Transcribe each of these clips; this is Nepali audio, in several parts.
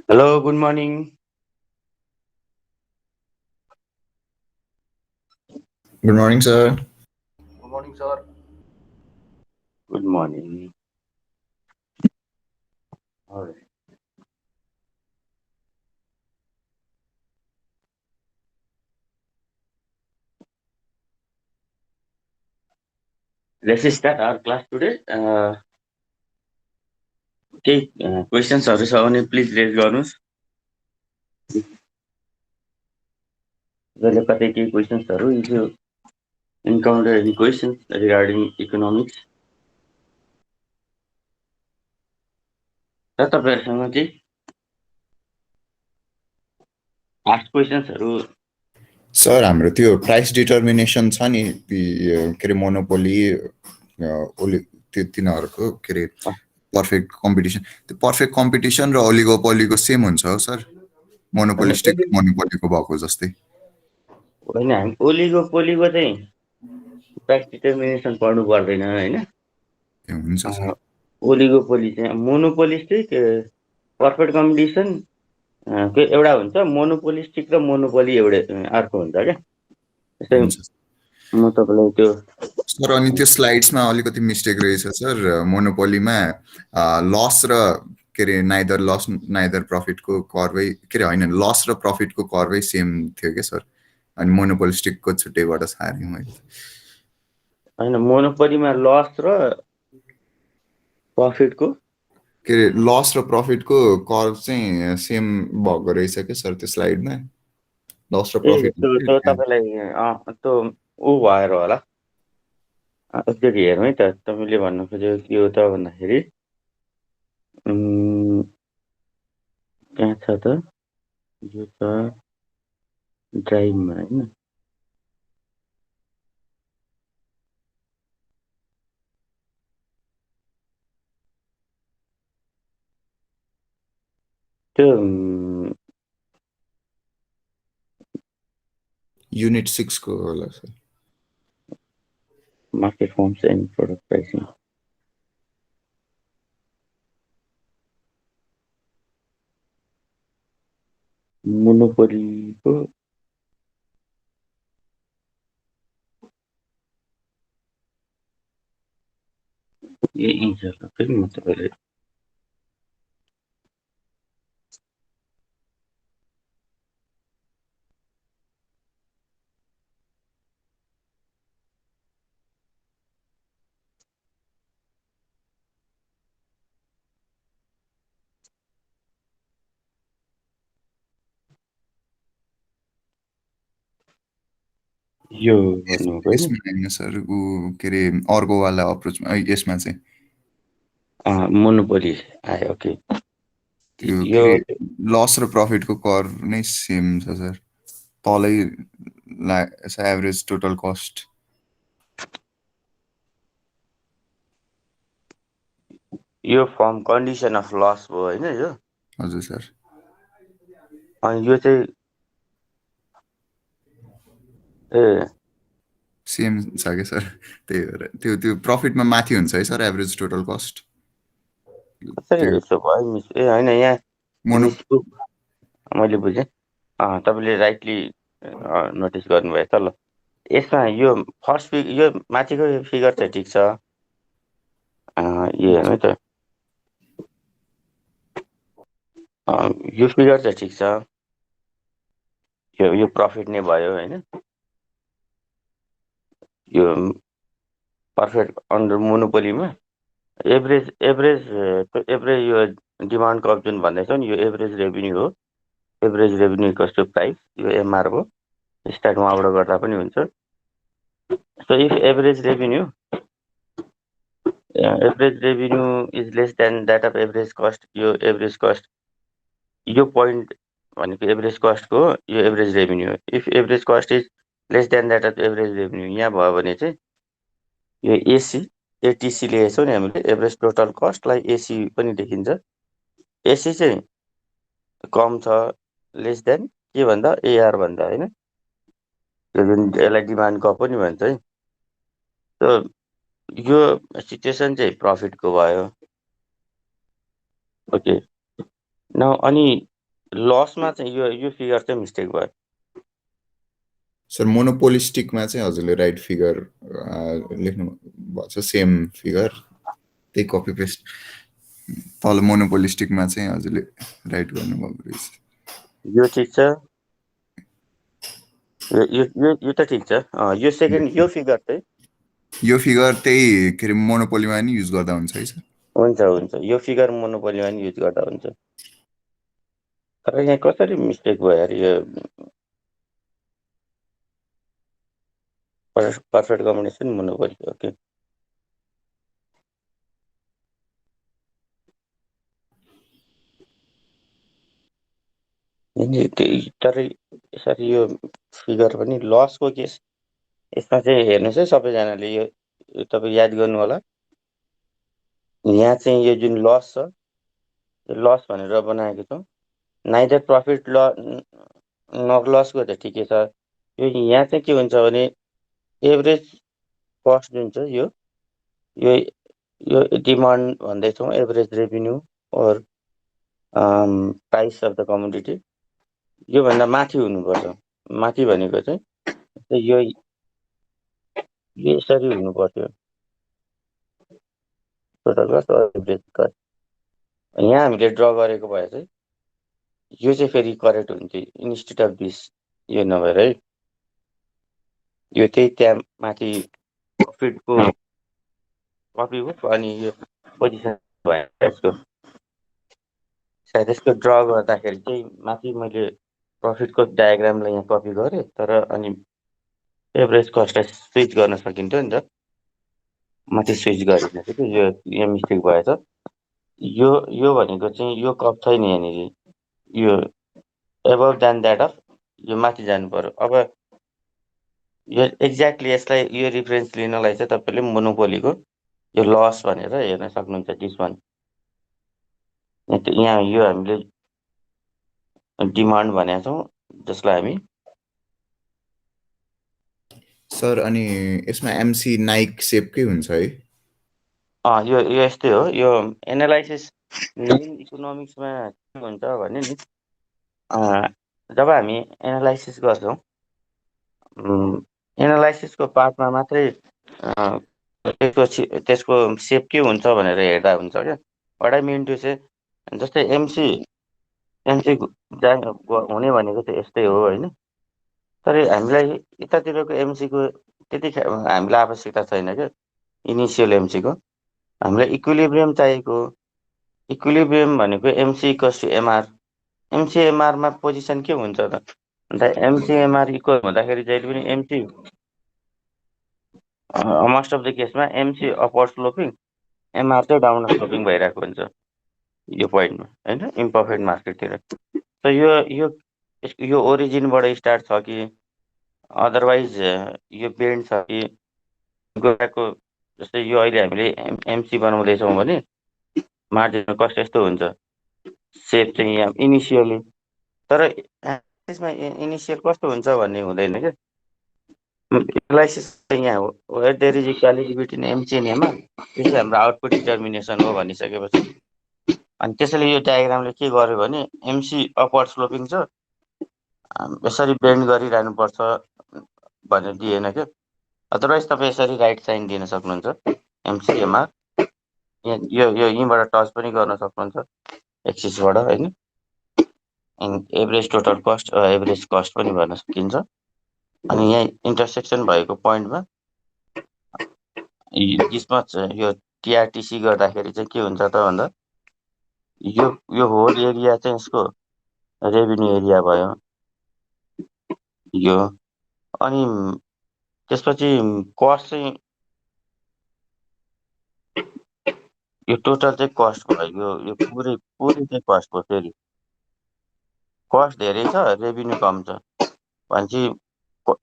Hello, good morning. Good morning, sir. Good morning, sir. Good morning. All right. Let's start our class today. क्वेसन्सहरू छ भने प्लिज रेज गर्नुहोस्। जसले कतै केही क्वेसन्सहरू if you encounter any questions regarding economics र तपाईँहरूसँग चाहिँ फास्ट क्वेसन्सहरू सर हाम्रो त्यो प्राइस डिटर्मिनेसन छ नि के अरे मोनोपोली तिनीहरूको के अरे पर्फेक्ट कम्पिटिसन, त्यो पर्फेक्ट कम्पिटिसन र ओलिगोपोलीको सेम हुन्छ हो सर? मोनोपोलिस्टिक मोनोपोलीको भएको जस्तै होइन। हामी ओलिगोपोलीको चाहिँ प्राइस डिटर्मिनेसन पढ्नु पर्दैन होइन। ए हुन्छ सर। ओलिगोपोली चाहिँ मोनोपोलिस्टिक पर्फेक्ट कम्पिटिसन एउटा हुन्छ, मोनोपोलिस्टिक र मोनोपोली एउटै अर्को हुन्छ क्या। त्यस्तै हुन्छ म तपाईँलाई त्यो सर। अनि त्यो स्लाइड्समा अलिकति मिस्टेक रहेछ सर। मोनोपोलीमा लस र के अरे नाइदर लस नाइदर प्रफिटको कर्वै के अरे होइन, लस र प्रफिटको कर्वै सेम थियो क्या सर। अनि मोनोपोलिस्टिकको छुट्टैबाट सारेँ मैले। होइन, मोनोपोलीमा लस र प्रफिटको के अरे लस र प्रफिटको कर्व चाहिँ सेम भएको रहेछ क्या सर त्यो स्लाइडमा। लस र प्रफिट त्यो तपाईँलाई त्यो ऊ भएर होला। एकचोटि हेरौँ है त, तपाईँले भन्नु खोजेको के हो त भन्दाखेरि कहाँ छ त, यो छ ड्राइभमा होइन। त्यो युनिट 6 को होला sir. Market firms and product pricing मोनोपोलीको यही छ त। फेरि म तपाईँलाई यो भन्नुभएको होइन। यसमा होइन सर, ऊ के अरे अर्कोवाला अप्रोचमा यसमा चाहिँ मोनोपोली आयो। ओके, त्यो के यो अरे लस र प्रफिटको कर्व नै सेम छ सर। तलै एभरेज टोटल कस्ट। यो फर्म कन्डिसन अफ लस भयो होइन यो। हजुर सर। अनि यो चाहिँ सेम छ क्या सर। त्यही भएर त्यो प्रफिटमा माथि हुन्छ है सर एभरेज टोटल कस्ट। कसरी यस्तो भयो मिस? होइन, यहाँ मोनो मिस मैले बुझेँ। तपाईँले राइटली नोटिस गर्नुभयो त। ल, यसमा यो फर्स्ट यो माथिको यो फिगर चाहिँ ठिक छ। यो हेर्नु त, यो फिगर चाहिँ ठिक छ। यो प्रफिट नै भयो होइन। यो पर्फेक्ट अन्डर मोनोपोलीमा एभरेज यो डिमान्ड कर्भ जुन भन्दैछ नि, यो एभरेज रेभिन्यू हो। Average revenue equals to price, यो एमआर हो। स्टार्ट उहाँबाट गर्दा पनि हुन्छ। So if average revenue is less than that of average cost, यो एभरेज कस्ट, यो पोइन्ट भनेको एभरेज कस्टको हो, यो एभरेज रेभिन्यू हो। If average cost is less than that of average revenue यहाँ भयो भने चाहिँ यो एटिसी लेखेको छौँ नि हामीले, एभरेज टोटल कस्टलाई एसी पनि देखिन्छ। एसी चाहिँ कम छ, लेस देन के भन्दा एआर भन्दा होइन। यो जुन यसलाई डिमान्ड कर्भ पनि भन्छ है। सो यो सिचुएसन चाहिँ प्रफिटको भयो। ओके न, अनि लसमा चाहिँ यो फिगर चाहिँ मिस्टेक भयो। सर मोनोपोलिस्टिकमा चाहिँ हजुरले राइट फिगर लेख्नु भएको छ, सेम फिगर त्यही कपी पेस्ट। तल मोनोपोलिस्टिकमा चाहिँ हजुरले राइट गर्नुभएको रहेछ। यो ठिक छ, यो त ठिक छ। यो सेकेन्ड यो फिगर चाहिँ यो फिगर त्यही के अरे मोनोपोलीमा नि युज गर्दा हुन्छ है सर? हुन्छ, यो फिगर मोनोपोलीमा नि युज गर्दा हुन्छ। तर यहाँ कसरी मिस्टेक भयो अरे? यो पर्फेक्ट कम्बिनेसन मोनोपोली हो कि? तर यसरी यो फिगर पनि लसको केस, यसमा चाहिँ हेर्नुहोस् है सबैजनाले, यो तपाईँ याद गर्नु होला। यहाँ चाहिँ यो जुन लस छ, यो लस भनेर बनाएको छौँ। नाइदर प्रफिट लसको त ठिकै छ। यो यहाँ चाहिँ के हुन्छ भने एभरेज कस्ट जुन छ यो डिमान्ड भन्दैछौँ, एभरेज रेभिन्यू और प्राइस अफ द कमोडिटी, योभन्दा माथि हुनुपर्छ। माथि भनेको चाहिँ यो यसरी हुनु पर्थ्यो, टोटल कस्ट और एभरेज कस्ट। यहाँ हामीले ड्र गरेको भए चाहिँ यो चाहिँ फेरि करेक्ट हुन्थ्यो, इन्स्टेड अफ दिस यो नभएर है। यो त्यही त्यहाँ माथि प्रफिटको कपी हो, अनि यो पोजिसन भयो यसको। सायद यसको ड्र गर्दाखेरि चाहिँ माथि मैले प्रफिटको डायग्रामलाई यहाँ कपी गरेँ, तर अनि एभरेज कस्टलाई स्विच गर्न सकिन्थ्यो नि त, माथि स्विच गरिदिनु कि यो मिस्टेक भएछ। यो भनेको चाहिँ यो कप छैन यहाँनिर, यो एबभ देन द्याट अफ यो माथि जानु पर्यो। अब यो एक्ज्याक्टली यसलाई यो रिफरेन्स लिनलाई चाहिँ तपाईँले मोनोपोलीको यो लस भनेर हेर्न सक्नुहुन्छ। दिस वान यहाँ यो हामीले डिमान्ड भनेका छौँ, जसलाई हामी सर अनि यसमा एमसी नाइक सेपकै हुन्छ है? यो यस्तै हो। यो एनालाइसिस मेन इकोनोमिक्समा के हुन्छ भने नि, जब हामी एनालाइसिस गर्छौँ, एनालाइसिसको पार्टमा मात्रै त्यसको सेप के हुन्छ भनेर हेर्दा हुन्छ क्या। What I mean to say, जस्तै एमसी हुने भनेको चाहिँ यस्तै हो होइन। तर हामीलाई यतातिरको एमसीको त्यति हामीलाई आवश्यकता छैन क्या। इनिसियल एमसीको हामीलाई इक्विलिब्रियम चाहिएको। इक्विलिब्रियम भनेको एमसी इक्वल्स टु एमआर। एमसीएमआरमा पोजिसन के हुन्छ त? अन्त एमसीएमआर इक्वल हुँदाखेरि जहिले पनि एमसी मोस्ट अफ द केसमा एमसी अपवर्ड स्लोपिङ, एमआर चाहिँ डाउन स्लोपिङ भइरहेको हुन्छ यो पोइन्टमा होइन, इम्पर्फेक्ट मार्केटतिर। त यो ओरिजिनबाट स्टार्ट छ कि अदरवाइज यो बेन्ड छ कि गएको। जस्तै यो अहिले हामीले एमसी बनाउँदैछौँ भने मार्जिन कस्ट यस्तो हुन्छ, सेप चाहिँ यहाँ इनिसियली। तर त्यसमा इनिसियल कस्तो हुन्छ भन्ने हुँदैन क्या। एनालाइसिस चाहिँ यहाँ हो, where there is equality between MC and MR, त्यो चाहिँ हाम्रो आउटपुट डिटर्मिनेसन हो भनिसकेपछि, अनि त्यसैले यो डायग्रामले के गर्यो भने एमसी अपवर्ड स्लोपिङ छ, यसरी बेन्ड गरिरहनुपर्छ भनेर दिएन क्या। अदरवाइज तपाईँ यसरी राइट साइन दिन सक्नुहुन्छ एमसिएमआर। यो यहीँबाट टच पनि गर्न सक्नुहुन्छ एक्सिसबाट होइन। Average total cost average cost पनि भन्न सकिन्छ। अनि यहाँ इन्टरसेक्सन भएको पोइन्टमा यसमा यो टिआरटिसी गर्दाखेरि चाहिँ के हुन्छ त भन्दा यो होल एरिया चाहिँ यसको रेभिन्यू एरिया भयो यो। अनि त्यसपछि कस्ट चाहिँ यो टोटल चाहिँ कस्ट भयो, यो पुरै चाहिँ कस्ट हो। फेरि कस्ट धेरै छ, रेभिन्यू कम छ भनेपछि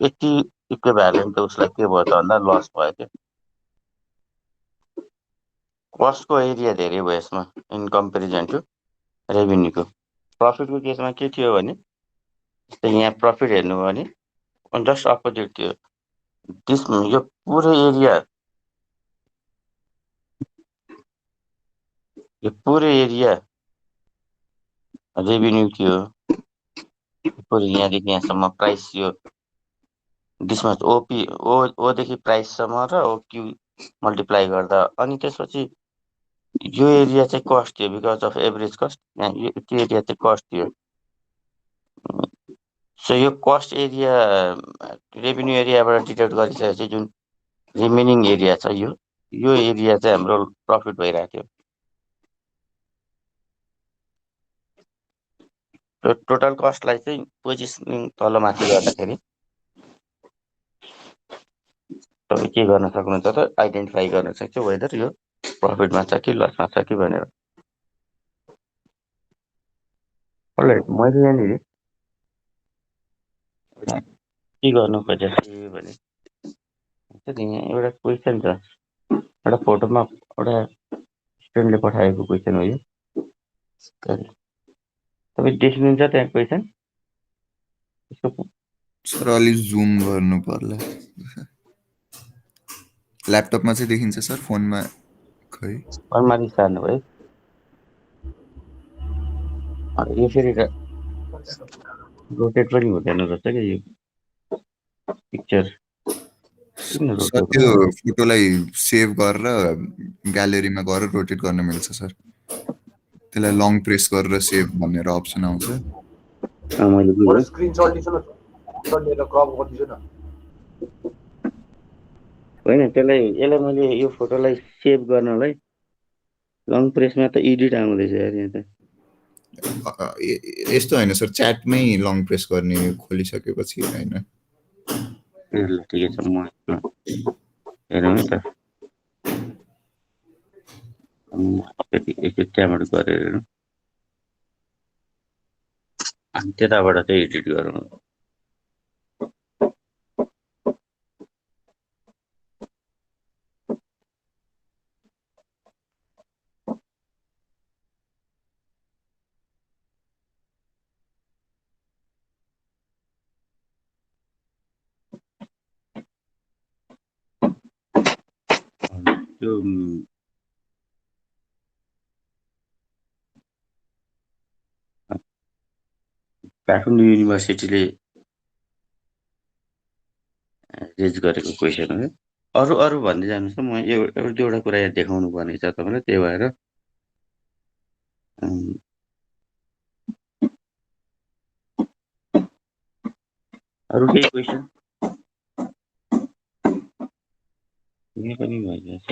यति इक्विभ्यालेन्ट त उसलाई के भयो त भन्दा लस भयो क्या। कस्टको एरिया धेरै भयो यसमा इन कम्पेरिजन टु रेभिन्यूको। प्रफिटको केसमा के थियो भने जस्तै यहाँ प्रफिट हेर्नु भयो भने जस्ट अपोजिट थियो। यो पुरै एरिया रेभिन्यू के हो यहाँदेखि यहाँसम्म प्राइस यो डिसमा ओपी ओदेखि प्राइससम्म र ओक्यू मल्टिप्लाई गर्दा अनि त्यसपछि यो एरिया चाहिँ कस्ट थियो बिकज अफ एभरेज कस्ट त्यो एरिया चाहिँ कस्ट थियो सो यो कस्ट एरिया रेभिन्यू एरियाबाट डिडक्ट गरिसकेपछि जुन रिमेनिङ एरिया छ यो एरिया चाहिँ हाम्रो प्रफिट भइरहेको थियो टोटल कस्टलाई चाहिँ पोजिसनिङ तलमाथि गर्दाखेरि तपाईँ के गर्न सक्नुहुन्छ त आइडेन्टिफाई गर्न सक्छ वेदर यो प्रफिटमा छ कि लसमा छ कि भनेर मैले यहाँनिर के गर्नु खोजेको थिएँ भने यहाँ एउटा क्वेसन छ एउटा फोटोमा एउटा स्टुडेन्टले पठाएको क्वेसन हो यो तपाईँ देख्नुहुन्छ त्यहाँ क्वेसन सर अलि जुम गर्नु पर्ला ल्यापटपमा चाहिँ देखिन्छ सर फोनमा खै माथि सार्नु भयो यो फेरि रोटेट पनि हुँदैन रहेछ क्या यो पिक्चर सर त्यो फोटोलाई सेभ गरेर ग्यालेरीमा गएर रोटेट गर्न मिल्छ सर त्यसलाई लङ प्रेस गरेर सेभ भनेर अप्सन आउँछ मैले स्क्रिनशट लिन्छु न लिएर क्रप गरिदिन्छु न होइन यसलाई मैले यो फोटोलाई सेभ गर्नलाई लङ प्रेसमा त एडिट आउँदैछ यार यहाँ त यस्तो होइन सर च्याटमै लङ प्रेस गर्ने खोलिसकेपछि होइन ल ठिकै छ म हेरौँ है त एकचोटि त्यहाँबाट गरेर हेरौँ अनि त्यताबाट चाहिँ एडिट गरौँ त्यो काठमाडौँ युनिभर्सिटीले रेज गरेको क्वेसन हो अरू भन्दै जानुहोस् न म एउटा दुईवटा कुरा यहाँ देखाउनु पर्ने छ तपाईँलाई त्यही भएर अरू केही क्वेसन यहाँ पनि भइरहेछ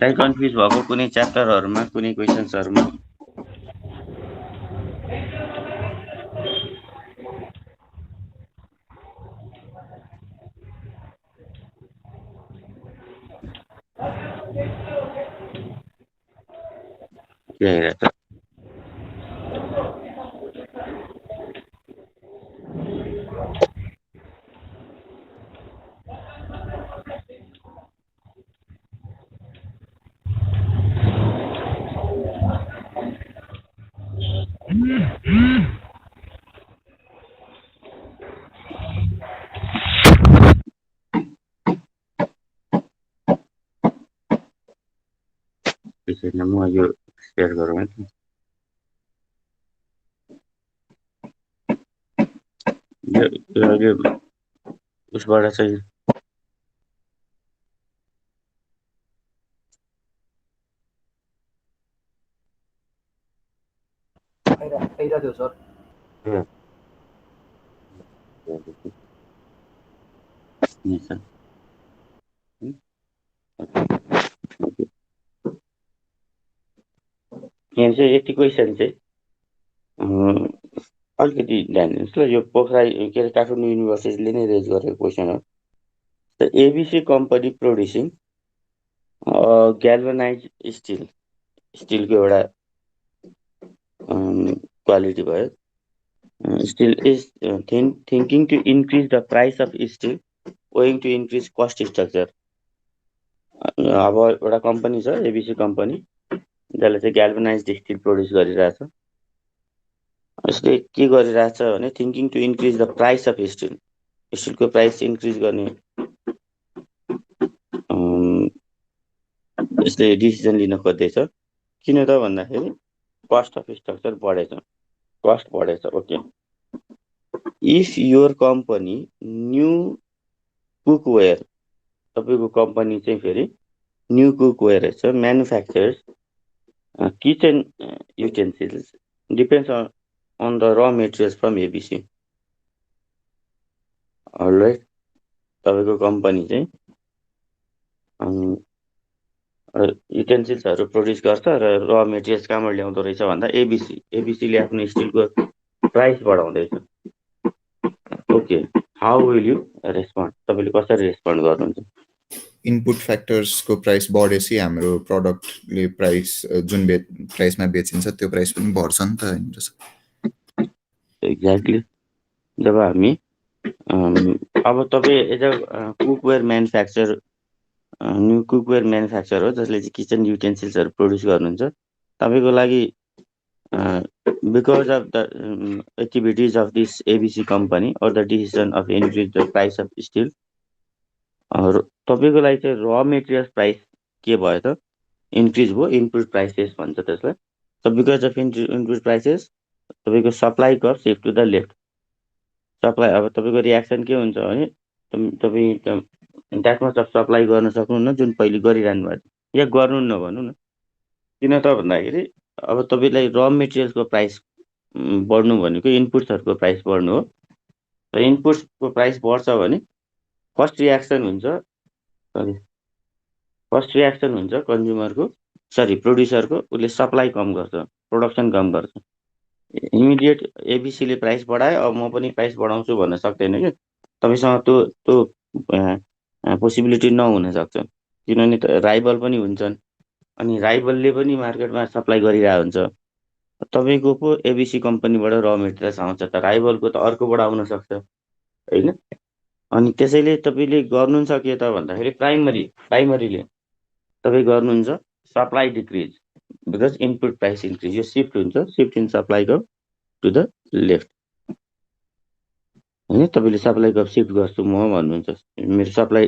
कहीँ कन्फ्युज भएको कुनै च्याप्टरहरूमा कुनै क्वेसन्सहरूमा के आइरहेछ त्यसैले म यो सेयर गरौँ है यो उसबाट चाहिँ आइरहेको सर यहाँ चाहिँ यति क्वेसन चाहिँ अलिकति ध्यान दिनुहोस् ल यो पोखराई के अरे काठमाडौँ युनिभर्सिटीले नै रेज गरेको क्वेसन हो the ABC company producing galvanize स्टिलको एउटा क्वालिटी भयो steel is thinking to increase the price of steel owing to increase cost structure अब एउटा कम्पनी छ एबिसी कम्पनी जसले चाहिँ ग्याल्भनाइज स्टिल प्रड्युस गरिरहेछ यसले के गरिरहेछ भने thinking to increase the price of स्टिलको प्राइस इन्क्रिज गर्ने यसले डिसिजन लिन खोज्दैछ किन त भन्दाखेरि कस्ट अफ स्ट्रक्चर बढेछ, कस्ट बढेछ। Okay, if your company new cookware, तपाईँको कम्पनी चाहिँ फेरि न्यू कुकवेयर रहेछ, manufactures kitchen utensils depends on the raw materials from ABC. Alright, तपाईँको कम्पनी चाहिँ युटेन्सिल्सहरू प्रोड्युस गर्छ र र मेटेरियल्स कहाँबाट ल्याउँदो रहेछ भन्दा एबिसीले आफ्नो स्टिलको प्राइस बढाउँदैछ। Okay, how will you respond, तपाईँले कसरी रेस्पोन्ड गर्नुहुन्छ? इनपुट फ्याक्टर्सको प्राइस बढेपछि हाम्रो प्रडक्टले प्राइस जुन प्राइसमा बेचिन्छ त्यो प्राइस पनि बढ्छ नि त होइन? एक्ज्याक्टली, जब हामी अब तपाईँ as a cookware manufacture, new cookware manufacture हो जसले चाहिँ किचन युटेन्सिल्सहरू प्रोड्युस गर्नुहुन्छ, तपाईँको लागि because of the activities of this ABC company or the decision of increase the price of steel, तपाईँको लागि चाहिँ र मेटेरियल्स प्राइस के भयो त? इन्क्रिज भयो, इनपुट प्राइसेस भन्छ त्यसलाई। So because of input prices तपाईँको supply curve shift to the left. Supply, अब तपाईँको रियाक्सन के हुन्छ भने तपाईँ द्याट मच अफ सप्लाई गर्न सक्नुहुन्न जुन पहिले गरिरहनु भएको थियो, या गर्नुहुन्न भनौँ न। किन त भन्दाखेरि अब तपाईँलाई र मेटेरियल्सको प्राइस बढ्नु भनेको इनपुट्सहरूको प्राइस बढ्नु हो, र इनपुट्सको प्राइस बढ्छ भने फर्स्ट रियाक्सन हुन्छ कन्ज्युमरको, प्रोड्युसरको, उसले सप्लाई कम गर्छ, प्रोडक्सन कम गर्छ। इमिडिएट एबिसीले प्राइस बढायो, अब म पनि प्राइस बढाउँछु भन्न सक्दैन कि, तपाईँसँग त्यो पोसिबिलिटी नहुन सक्छ, किनभने राइभल पनि हुन्छन्, अनि राइभलले पनि मार्केटमा सप्लाई गरिरहेको हुन्छ। तपाईँको पो एबिसी कम्पनीबाट र मेटेरियल्स आउँछ त राइभलको त अर्कोबाट आउन सक्छ होइन? अनि त्यसैले तपाईँले गर्नुहुन्छ के त भन्दाखेरि प्राइमरीले तपाईँ गर्नुहुन्छ supply decrease because input price increase, यो सिफ्ट हुन्छ, shift in supply curve to the left होइन? तपाईँले सप्लाई कर्भ सिफ्ट गर्छु म भन्नुहुन्छ, मेरो सप्लाई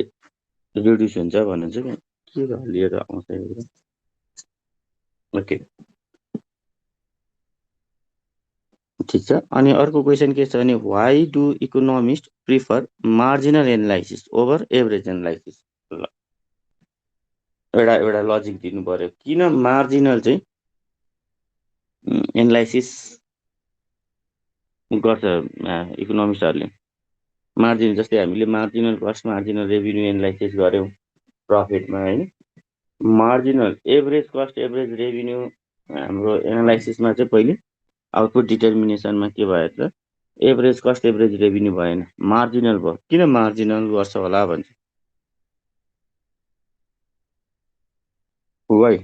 रिड्युस हुन्छ भन्नुहुन्छ कि के लिएर आउँछ। ओके, ठिक छ। अनि अर्को क्वेसन के छ भने why do economist prefer marginal analysis over average analysis? एउटा लजिक दिनु पर्यो, किन मार्जिनल चाहिँ एनालाइसिस गर्छ इकोनोमिस्टहरूले? मार्जिन, जस्तै हामीले marginal cost, marginal revenue analysis गऱ्यौँ प्रफिटमा होइन, marginal average cost, average revenue हाम्रो एनालाइसिसमा चाहिँ पहिले आउटपुट डिटर्मिनेसनमा के भयो त? एभरेज कस्ट, एभरेज रेभिन्यू भएन, मार्जिनल भयो। किन मार्जिनल गर्छ होला भन्छ? वाइ?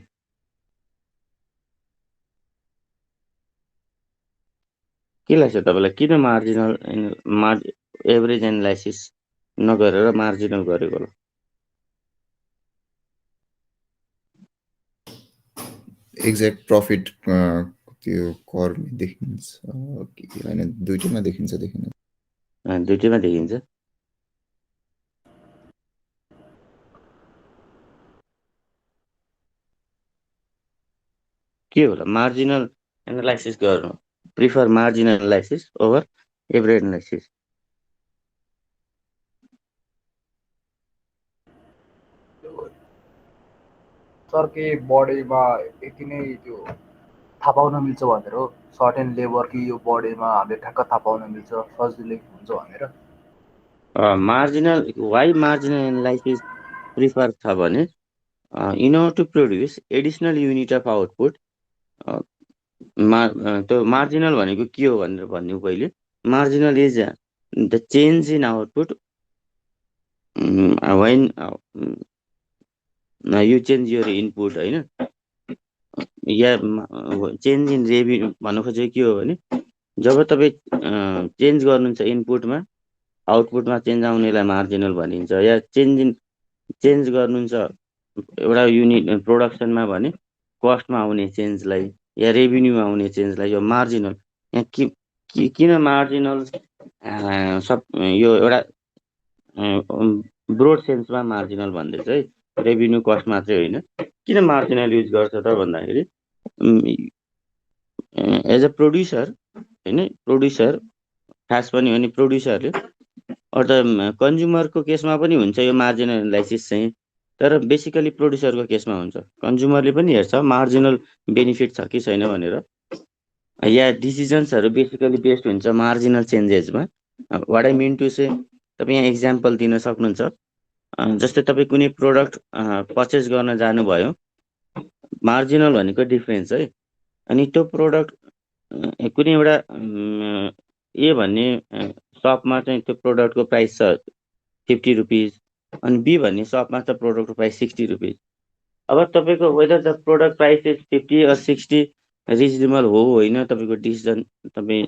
के लाग्छ तपाईँलाई, किन मार्जिनल एभरेज एनालाइसिस नगरेर मार्जिनल गरेको होला? एक्ज्याक्ट प्रफिट त्यो कर्भ देखिन्छ कि होइन? दुइटैमा देखिन्छ, दुइटैमा देखिन्छ। के होला मार्जिनल एनालाइसिस गर्नु, prefer marginal analysis over average analysis? Sir के बढेमा यति नै त्यो थाहा पाउन मिल्छ भनेर हो, सर्टेन लेबर कि यो बढेमा हामीले ठ्याक्क थाहा पाउन मिल्छ सजिलै हुन्छ भनेर। Marginal, why marginal analysis prefer छ भने in order to produce additional unit of output, त्यो मार्जिनल भनेको के हो भनेर भन्नु पहिले। Marginal is the change in output when you change your input होइन, या चेन्ज इन रेभिन्यू भन्नु खोजेको के हो भने जब तपाईँ चेन्ज गर्नुहुन्छ इनपुटमा, आउटपुटमा चेन्ज आउनेलाई मार्जिनल भनिन्छ, या चेन्ज गर्नुहुन्छ एउटा युनिट प्रोडक्सनमा भने कस्टमा आउने चेन्जलाई या रेभिन्यूमा आउने चेन्जलाई यो मार्जिनल। यहाँ किन मार्जिनल सब यो एउटा ब्रोड सेन्समा मार्जिनल भन्दैछ है, रेभिन्यू कस्ट मात्रै होइन। किन मार्जिनल युज गर्छ त भन्दाखेरि एज अ प्रोड्युसर होइन, प्रोड्युसर खास पनि हो नि प्रोड्युसरले, अरू त कन्ज्युमरको केसमा पनि हुन्छ यो मार्जिनल एनालाइसिस चाहिँ, तर बेसिकली प्रोड्युसरको केसमा हुन्छ। कन्ज्युमरले पनि हेर्छ मार्जिनल बेनिफिट छ कि छैन भनेर, या डिसिजन्सहरू बेसिकली बेस्ड हुन्छ मार्जिनल चेन्जेसमा। What I mean to say, तपाईँ यहाँ इक्जाम्पल दिन सक्नुहुन्छ। जस्तै तपाईँ कुनै प्रोडक्ट पर्चेस गर्न जानुभयो, मार्जिनल भनेको डिफ्रेन्स है, अनि त्यो प्रोडक्ट कुनै एउटा ए भन्ने सपमा चाहिँ त्यो प्रोडक्टको प्राइस छ 50 रुपिज, अनि बी भन्ने सपमा छ प्रोडक्टको प्राइस 60 रुपिज। अब तपाईँको whether the product price is 50 or 60 reasonable हो होइन, तपाईँको डिसिजन तपाईँ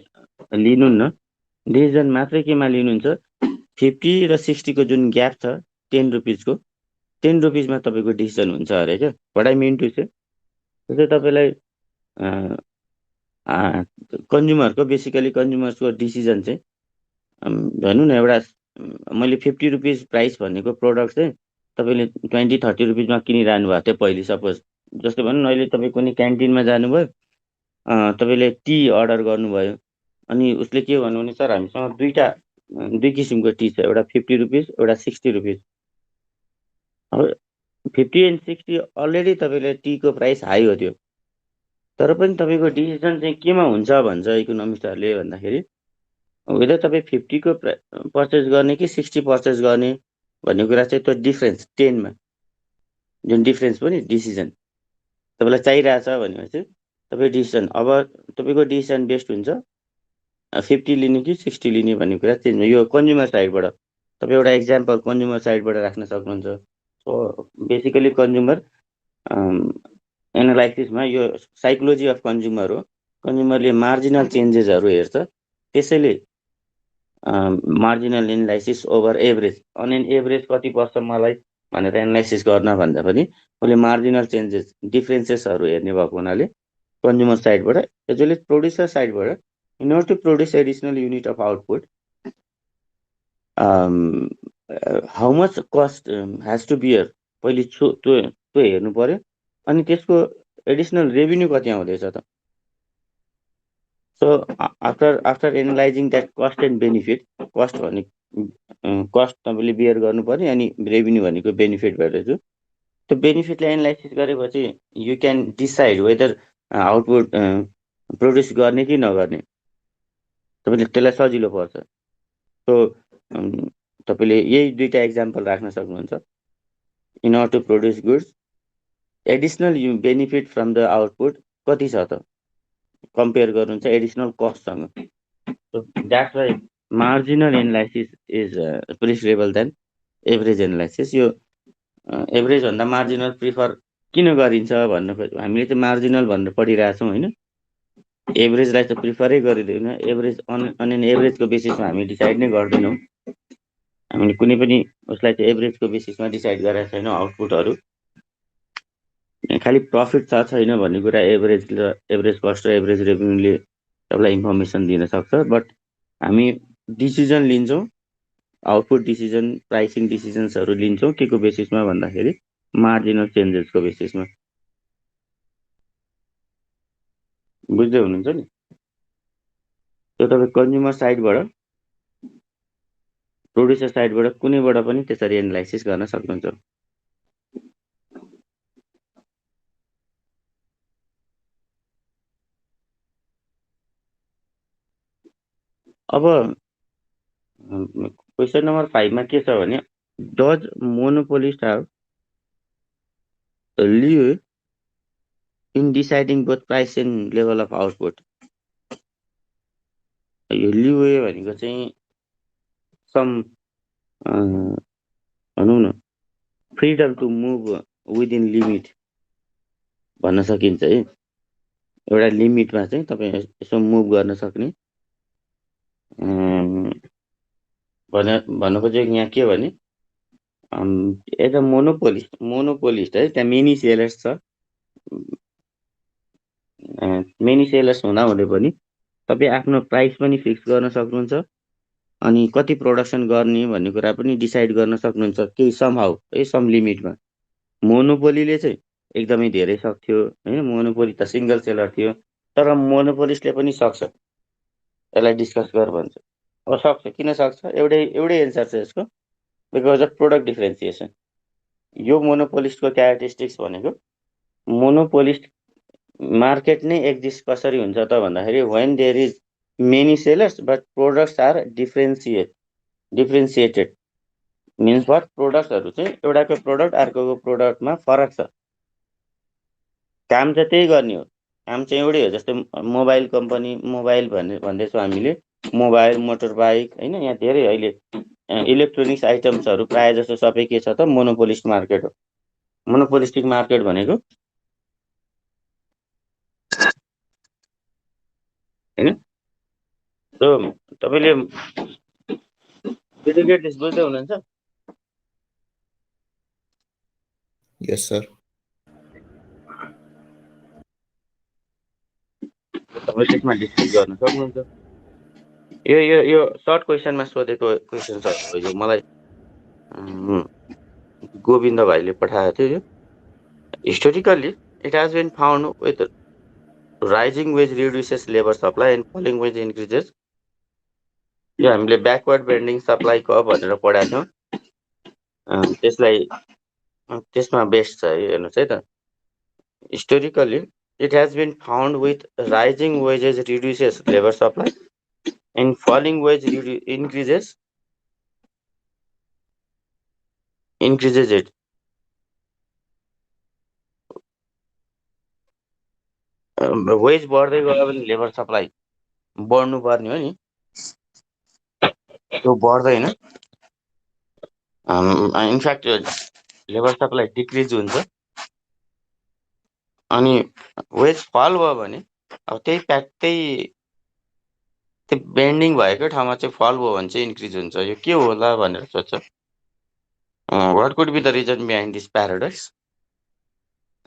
लिनुहुन्न। डिसिजन मात्रै केमा लिनुहुन्छ, 50 र 60 को जुन ग्याप छ 10 रुपिजको, 10 रुपिजमा तपाईँको डिसिजन हुन्छ अरे क्या। What I mean to say, जस्तै तपाईँलाई कन्ज्युमरको बेसिकली कन्ज्युमर्सको डिसिजन चाहिँ भनौँ न, एउटा मैले 50 रुपिज प्राइस भनेको प्रोडक्ट चाहिँ तपाईँले 20-30 रुपिजमा किनिरहनु भएको थियो पहिले, सपोज जस्तै भनौँ न, अहिले तपाईँ कुनै क्यान्टिनमा जानुभयो, तपाईँले टी अर्डर गर्नुभयो, अनि उसले के भन्नु भने सर हामीसँग दुई किसिमको टी छ, एउटा 50 रुपिज एउटा 60 रुपिज। अब 50 and 60 अलरेडी तपाईँले टीको प्राइस हाई हो त्यो, तर पनि तपाईँको डिसिजन चाहिँ केमा हुन्छ भन्छ इकोनोमिस्टहरूले भन्दाखेरि, वेदर तपाईँ 50 को पर्चेस गर्ने कि 60 पर्चेस गर्ने भन्ने कुरा चाहिँ त्यो डिफ्रेन्स 10 मा जुन डिफ्रेन्स पनि डिसिजन तपाईँलाई चाहिरहेछ भनेपछि तपाईँ डिसिजन, अब तपाईँको डिसिजन बेस्ट हुन्छ 50 लिने कि 60 लिने भन्ने कुरा चेन्ज। यो कन्ज्युमर साइडबाट तपाईँ एउटा इक्जाम्पल कन्ज्युमर साइडबाट राख्न सक्नुहुन्छ। सो बेसिकली कन्ज्युमर एनालाइसिसमा यो साइकोलोजी अफ कन्ज्युमर हो। कन्ज्युमरले मार्जिनल चेन्जेसहरू हेर्छ, त्यसैले marginal analysis over average, on an average कति पर्छ मलाई भनेर एनालाइसिस गर्न भन्दा पनि उसले मार्जिनल चेन्जेस डिफ्रेन्सेसहरू हेर्ने भएको हुनाले कन्ज्युमर साइडबाट एज वेल एज प्रोड्युसर साइडबाट, in order to produce additional unit of output, how much cost has to bear पहिले त्यो हेर्नु पर्यो, अनि त्यसको एडिसनल रेभिन्यू कति आउँदैछ त। So after analysing that cost and benefit, cost भने कस्ट तपाईँले बियर गर्नु पर्यो, अनि रेभिन्यू भनेको बेनिफिट भएर चाहिँ त्यो बेनिफिटलाई एनालाइसिस गरेपछि you can decide whether output produce गर्ने कि नगर्ने, तपाईँले त्यसलाई सजिलो पर्छ। सो तपाईँले यही दुईवटा इक्जाम्पल राख्न सक्नुहुन्छ। In order to produce goods, additional benefit from the output कति छ त कम्पेयर गर्नुहुन्छ एडिसनल कस्टसँग। So that's why marginal analysis is preferable than average analysis. यो एभरेज भन्दा मार्जिनल प्रिफर किन गरिन्छ भन्नु, हामीले चाहिँ मार्जिनल भनेर पढिरहेछौँ होइन, एभरेजलाई त प्रिफरै गरिँदैन। एभरेज अन एन एभरेजको बेसिसमा हामी डिसाइड नै गर्दैनौँ, हामीले कुनै पनि उसलाई चाहिँ एभरेजको बेसिसमा डिसाइड गरेका छैनौँ आउटपुटहरू। खालि प्रफिट छ छैन भन्ने कुरा एभरेज कस्ट र एभरेज रेभिन्यूले तपाईँलाई इन्फर्मेसन दिन सक्छ। बट हामी डिसिजन लिन्छौँ, आउटपुट डिसिजन, प्राइसिङ डिसिजन्सहरू लिन्छौँ के को बेसिसमा भन्दाखेरि मार्जिनल चेन्जेसको बेसिसमा। बुझ्दै हुनुहुन्छ नि? त्यो तपाईँ कन्ज्युमर साइडबाट, प्रोड्युसर साइडबाट कुनैबाट पनि त्यसरी एनालाइसिस गर्न सक्नुहुन्छ। अब क्वेसन नम्बर 5 मा के छ भने, does monopolist have leeway in deciding both price and level of output. यो लिउ भनेको चाहिँ सम भनौँ न freedom to move within limit भन्न सकिन्छ है। एउटा लिमिटमा चाहिँ तपाईँ यसो मुभ गर्न सक्ने भन्नु खोजेको यहाँ के भने, एज अ मोनोपोलिस्ट है, त्यहाँ मेनी सेलर्स छ। मेनी सेलर्स हुँदाहुँदै पनि तपाईँ आफ्नो प्राइस पनि फिक्स गर्न सक्नुहुन्छ, अनि कति प्रोडक्सन गर्ने भन्ने कुरा पनि डिसाइड गर्न सक्नुहुन्छ केही समहाउ है, सम लिमिटमा। मोनोपोलीले चाहिँ एकदमै धेरै सक्थ्यो होइन, मोनोपोली त सिङ्गल सेलर थियो, तर मोनोपोलिस्टले पनि सक्छ, यसलाई डिस्कस गर भन्छ। अब सक्छ, किन सक्छ? एउटै एन्सर छ यसको, बिकज अफ प्रोडक्ट डिफ्रेन्सिएसन। यो मोनोपोलिस्टको क्यारेक्टरिस्टिक्स भनेको, मोनोपोलिस्ट मार्केट नै एक्जिस्ट कसरी हुन्छ त भन्दाखेरि, when there is many sellers but products are differentiated means what, प्रोडक्ट्सहरू चाहिँ एउटाको प्रोडक्ट अर्कोको प्रोडक्टमा फरक छ, काम चाहिँ त्यही गर्ने हो, काम चाहिँ एउटै हो। जस्तै मोबाइल कम्पनी, मोबाइल भन्दैछौँ हामीले, मोबाइल, मोटर बाइक होइन, यहाँ धेरै अहिले इलेक्ट्रोनिक्स आइटम्सहरू प्रायः जस्तो सबै के छ त, मोनोपोलिस्ट मार्केट हो। मोनोपोलिस्टिक मार्केट भनेको होइन, तपाईँले डेडिकेट बुझ्दै हुनुहुन्छ? यस सर। तपाईँ त्यसमा डिस्कस गर्न सक्नुहुन्छ। यो सर्ट क्वेसनमा सोधेको क्वेसन्सहरू हो। यो मलाई गोविन्द भाइले पठाएको थियो। यो historically it has been found with rising wage reduces labour supply and falling wage increases. यो हामीले ब्याकवर्ड बेन्डिङ सप्लाई कर्भ भनेर पढाएको थियौँ। त्यसमा बेस्ट छ है, हेर्नुहोस् है त। Historically it has been found with rising wages reduces labor supply and falling wage increases it. Wage बढ्दै गयो भने लेबर सप्लाई बढ्नु पर्ने हो नि, त्यो बढ्दैन। इनफ्याक्ट लेबर सप्लाई डिक्रिज हुन्छ, अनि वेज फल भयो भने अब त्यही बेन्डिङ भएको ठाउँमा चाहिँ फल भयो भने चाहिँ इन्क्रिज हुन्छ। यो के होला भनेर सोध्छ। What could be the reason behind this paradox?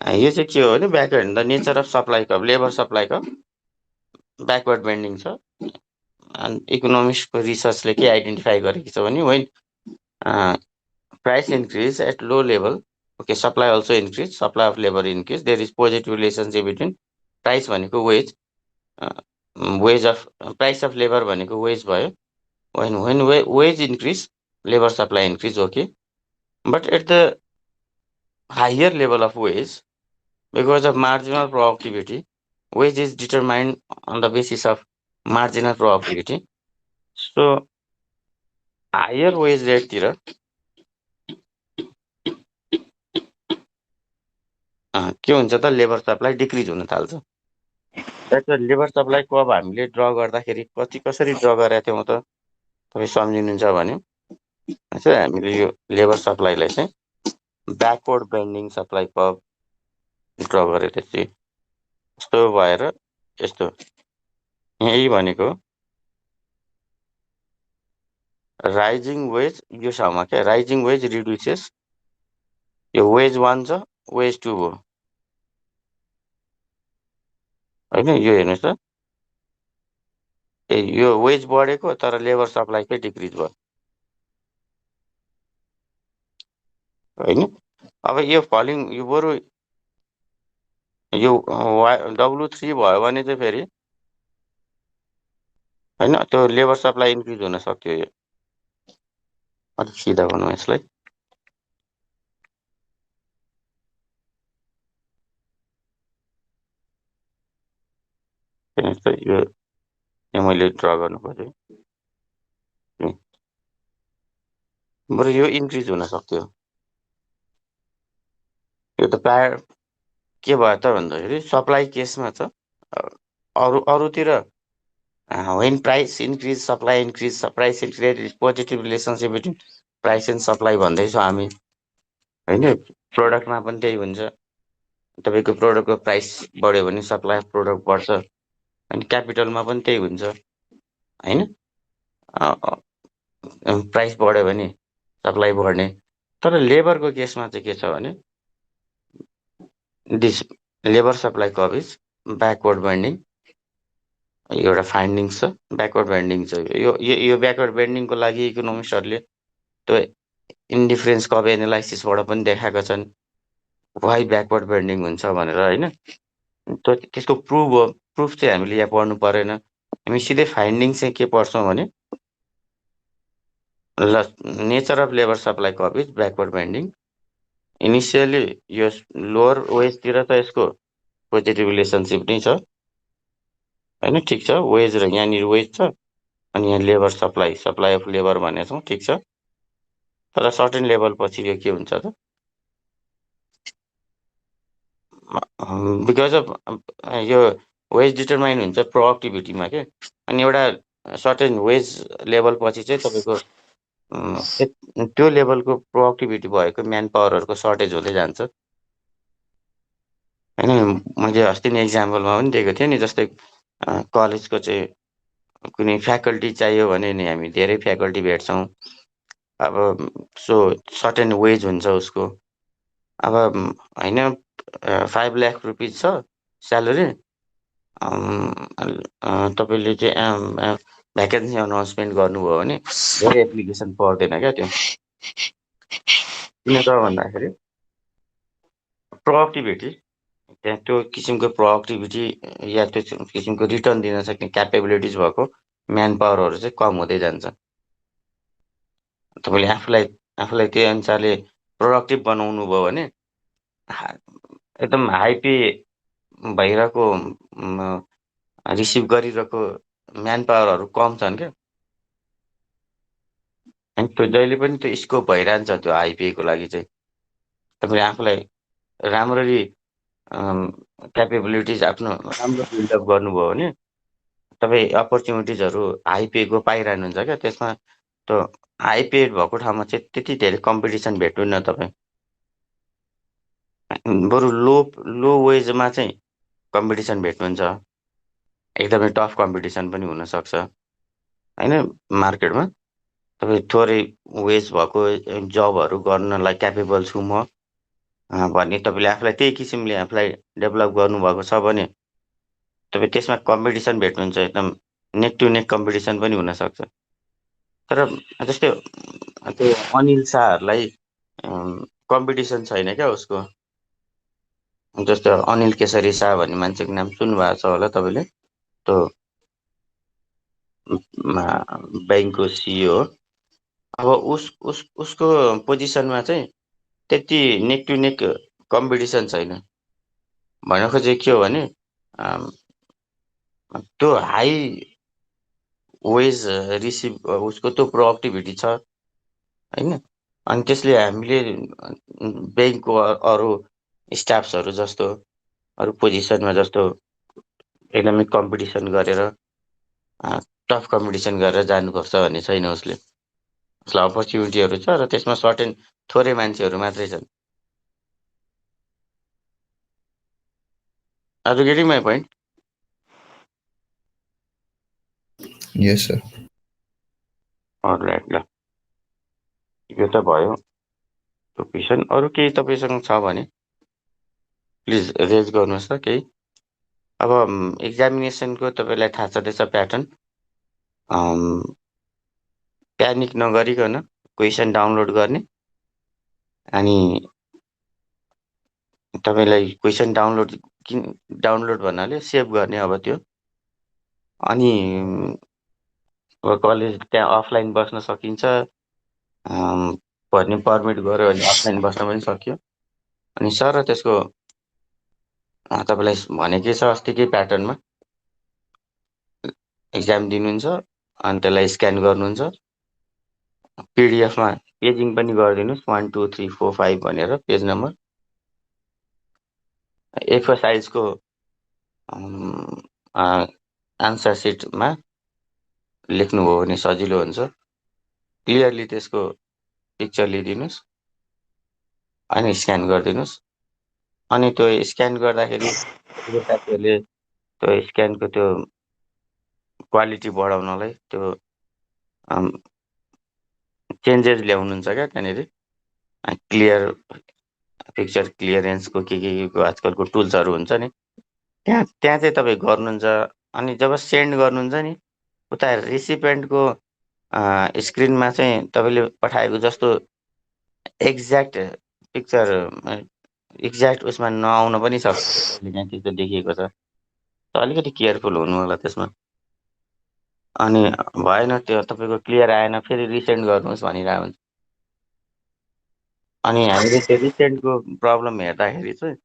यो चाहिँ के हो भने, backward the nature of supply curve, labour supply curve backward bending छ। इकोनोमिक्सको रिसर्चले के आइडेन्टिफाई गरेको छ भने, when price increase at low level, okay, supply also increase, supply of labour increase, there is positive relationship between price भनेको wage, wage of price of labour भनेको वेज भयो। When wage increase labour supply increase, okay, but at the higher level of wage, because of marginal productivity, wage is determined on the basis of marginal productivity. So higher wage rate तिर के हुन्छ त, लेबर सप्लाई डिक्रिज हुन थाल्छ। लेबर सप्लाई को अब हामीले ड्र गर्दाखेरि कसरी ड्र गरेका थियौँ त तपाईँ सम्झिनुहुन्छ भने चाहिँ, हामीले यो लेबर सप्लाईलाई चाहिँ backward bending supply curve draw गरेर चाहिँ यस्तो भएर यस्तो, यही भनेको राइजिङ वेज, यो ठाउँमा क्या राइजिङ वेज रिड्युसेस, यो वेज 1 छ, वेज 2 हो होइन। यो हेर्नुहोस् त, यो वेज बढेको तर लेबर सप्लाई चाहिँ डिक्रिज भयो होइन। अब यो फलिङ, यो बरु यो W3 भयो भने चाहिँ फेरि होइन, त्यो लेबर सप्लाई इन्क्रिज हुन सक्थ्यो। यो अलिक सिधा भनौँ यसलाई, यो मैले ड्र गर्नु पर्यो, बरु यो इन्क्रिज हुन सक्थ्यो। यो त प्राय के भयो त भन्दाखेरि सप्लाई केसमा छ, अरूतिर when price increase supply increase, price increase positive relationship between price and supply भन्दैछौँ हामी होइन। प्रोडक्टमा पनि त्यही हुन्छ, तपाईँको प्रोडक्टको प्राइस बढ्यो भने सप्लाई अफ प्रोडक्ट बढ्छ, अनि क्यापिटलमा पनि त्यही हुन्छ होइन। प्राइस बढ्यो भने सप्लाई बढ्ने। तर लेबरको केसमा चाहिँ के छ भने, this labour supply curve is backward bending, एउटा फाइन्डिङ्स छ, ब्याकवर्ड बेन्डिङ छ। यो ब्याकवर्ड बेन्डिङको लागि इकोनोमिस्टहरूले त्यो इन्डिफरेन्स कर्भ एनालाइसिसबाट पनि देखाएका छन्। वाइ ब्याकवर्ड बेन्डिङ हुन्छ भनेर होइन, त्यसको प्रुफ चाहिँ हामीले यहाँ पढ्नु परेन। हामी सिधै फाइन्डिङ चाहिँ के पढ्छौँ भने ल nature of labour supply curve is backward bending. Initially यो लोवर वेजतिर त यसको पोजिटिभ रिलेसनसिप नै छ होइन, ठिक छ। वेज र यहाँनिर वेज छ अनि यहाँ लेबर सप्लाई अफ लेबर भनेको छौँ, ठिक छ। तर सर्टेन लेभल पछि यो के हुन्छ त, बिकज अफ यो वेज डिटरमाइन हुन्छ प्रोडक्टिभिटीमा के, अनि एउटा सर्टेन वेज लेभल पछि चाहिँ तपाईँको त्यो लेभलको प्रोडक्टिभिटी भएको म्यान पावरहरूको सर्टेज हुँदै जान्छ होइन। मैले अस्ति नै इक्जाम्पलमा पनि दिएको थिएँ नि, जस्तै कलेजको चाहिँ कुनै फ्याकल्टी चाहियो भने नि हामी धेरै फ्याकल्टी भेट्छौँ। अब सो सर्टेन वेज हुन्छ उसको। अब होइन 5 लाख रुपिज छ स्यालेरी, तपाईँले चाहिँ भ्याकेन्सी अनाउन्समेन्ट गर्नुभयो भने धेरै एप्लिकेसन पर्दैन क्या त्यो। किन त भन्दाखेरि प्रोडक्टिभिटी, त्यहाँ त्यो किसिमको प्रोडक्टिभिटी या त्यो किसिमको रिटर्न दिन सक्ने क्यापेबिलिटिज भएको म्यान पावरहरू चाहिँ कम हुँदै जान्छ। तपाईँले आफूलाई त्यही अनुसारले प्रोडक्टिभ बनाउनु भयो भने एकदम हाई पे भइरहेको रिसिभ गरिरहेको म्यान पावरहरू कम छन् क्या। अनि त्यो जहिले पनि त्यो स्कोप भइरहन्छ त्यो हाई पेको लागि चाहिँ। तपाईँले आफूलाई राम्ररी क्यापेबिलिटिज आफ्नो राम्रो बिल्डअप गर्नुभयो भने तपाईँ अपर्च्युनिटिजहरू हाई पेको पाइरहनुहुन्छ क्या। त्यसमा त्यो हाई पेड भएको ठाउँमा चाहिँ त्यति धेरै कम्पिटिसन भेट्नुहुन्न तपाईँ, बरु लो वेजमा चाहिँ कम्पिटिसन भेट्नुहुन्छ। एकदमै टफ कम्पिटिसन पनि हुनसक्छ होइन मार्केटमा। तपाईँ थोरै वेज भएको जबहरू गर्नलाई क्यापेबल छु म भन्ने तपाईँले आफूलाई त्यही किसिमले आफूलाई डेभलप गर्नुभएको छ भने तपाईँ त्यसमा कम्पिटिसन भेट्नुहुन्छ, एकदम नेक टु नेक कम्पिटिसन पनि हुनसक्छ। तर जस्तै त्यो अनिल शाहहरूलाई कम्पिटिसन छैन क्या उसको। जस्तो अनिल केसरी शाह भन्ने मान्छेको नाम सुन्नुभएको छ होला तपाईँले, त्यो ब्याङ्कको सिइओ। अब उसको पोजिसनमा चाहिँ त्यति नेक टु नेक कम्पिटिसन छैन। भन्न खोजेको के हो भने त्यो हाई वेज रिसिभ उसको त्यो प्रोडक्टिभिटी छ होइन। अनि त्यसले हामीले ब्याङ्कको अरू स्टाफ्सहरू जस्तो अरू पोजिसनमा जस्तो एकदमै कम्पिटिसन गरेर टफ कम्पिटिसन गरेर जानुपर्छ भन्ने छैन उसले। उसलाई अपर्च्युनिटीहरू छ र त्यसमा सर्टेन थोरै मान्छेहरू मात्रै छन्। Are you getting my point? Yes, sir. Alright, ल यो त भयो त्यो क्वेसन। अरू केही तपाईँसँग छ भने प्लिज रेज गर्नुहोस् त केही। अब एक्जामिनेसनको तपाईँलाई थाहा छँदैछ प्याटर्न। प्यानिक नगरिकन क्वेसन डाउनलोड गर्ने, अनि तपाईँलाई क्वेसन डाउनलोड भन्नाले सेभ गर्ने। अब त्यो अनि अब कलेज त्यहाँ अफलाइन बस्न सकिन्छ भन्ने पर्मिट गऱ्यो भने अफलाइन बस्न पनि सक्यो। अनि सर त्यसको तपाईँलाई भनेकै छ अस्तिकै प्याटर्नमा एक्जाम दिनुहुन्छ अनि त्यसलाई स्क्यान गर्नुहुन्छ, पिडिएफमा पेजिङ पनि गरिदिनुहोस् 1 2 3 4 5 भनेर पेज नम्बर। A4 साइजको आन्सर सिटमा लेख्नुभयो भने सजिलो हुन्छ। क्लियरली त्यसको पिक्चर लिइदिनुहोस् अनि स्क्यान गरिदिनुहोस्। अनि त्यो स्क्यान गर्दाखेरि साथीहरूले त्यो स्क्यानको त्यो क्वालिटी बढाउनलाई त्यो चेन्जेस ल्याउनुहुन्छ क्या त्यहाँनिर। क्लियर पिक्चर क्लियरेन्सको के आजकलको टुल्सहरू हुन्छ नि, त्यहाँ चाहिँ तपाईँ गर्नुहुन्छ। अनि जब सेन्ड गर्नुहुन्छ नि, उता रिसिपेन्टको स्क्रिनमा चाहिँ तपाईँले पठाएको जस्तो एक्ज्याक्ट पिक्चर एक्ज्याक्ट उसमा नआउन पनि सक्छ, कहिलेकाहीँ त्यस्तो देखिएको छ। त अलिकति केयरफुल हुनु होला त्यसमा। अनि भएन त्यो तपाईँको क्लियर आएन फेरि रिसेन्ड गर्नुहोस् भनिरहेको हुन्छ। अनि हामीले त्यो रिसेन्डको प्रब्लम हेर्दाखेरि चाहिँ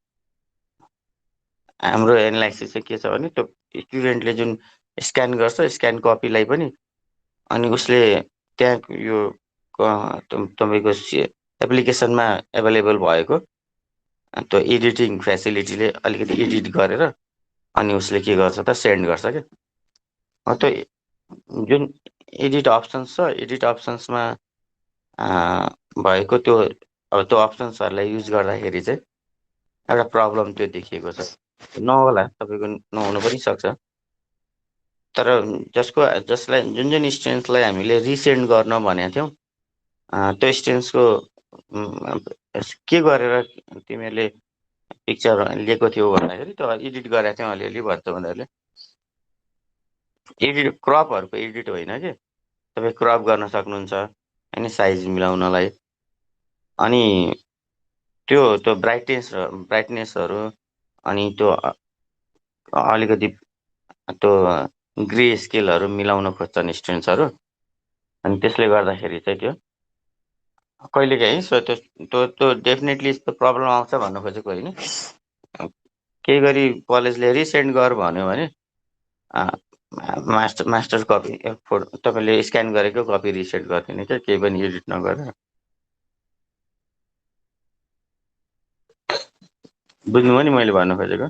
हाम्रो एनालाइसिस चाहिँ के छ भने त्यो स्टुडेन्टले जुन स्क्यान गर्छ स्क्यान कपीलाई पनि अनि उसले त्यहाँ यो तपाईँको एप्लिकेसनमा एभाइलेबल भएको त्यो एडिटिङ फेसिलिटीले अलिकति एडिट गरेर अनि उसले के गर्छ त सेन्ड गर्छ क्या। त्यो जुन एडिट अप्सन्स छ एडिट अप्सन्समा भएको त्यो अब त्यो अप्सन्सहरूलाई युज गर्दाखेरि चाहिँ एउटा प्रब्लम त्यो देखिएको छ। नहोला तपाईँको नहुनु पनि सक्छ, तर जसलाई जुन स्टुडेन्ट्सलाई हामीले रिसेन्ड गर्न भनेको थियौँ त्यो स्टुडेन्ट्सको के गरेर तिमीहरूले पिक्चर लिएको थियो भन्दाखेरि त्यो एडिट गरेको थियौँ अलिअलि भन्छ उनीहरूले। एडिट क्रपहरूको एडिट होइन कि तपाईँ क्रप गर्न सक्नुहुन्छ होइन साइज मिलाउनलाई। अनि त्यो ब्राइटनेसहरू अनि त्यो अलिकति त्यो ग्रे स्केलहरू मिलाउन खोज्छन् स्टुडेन्ट्सहरू। अनि त्यसले गर्दाखेरि चाहिँ त्यो कहिलेकाहीँ त्यो डेफिनेटली यस्तो प्रब्लम आउँछ भन्नु खोजेको होइन। केही गरी कलेजले रिसेन्ड गर भन्यो भने मास्टर कपी तपाईँले स्क्यान गरेको कपी रिसेन्ड गरिदिने क्या, केही पनि एडिट नगरेर। बुझ्नुभयो नि मैले भन्नु खोजेको?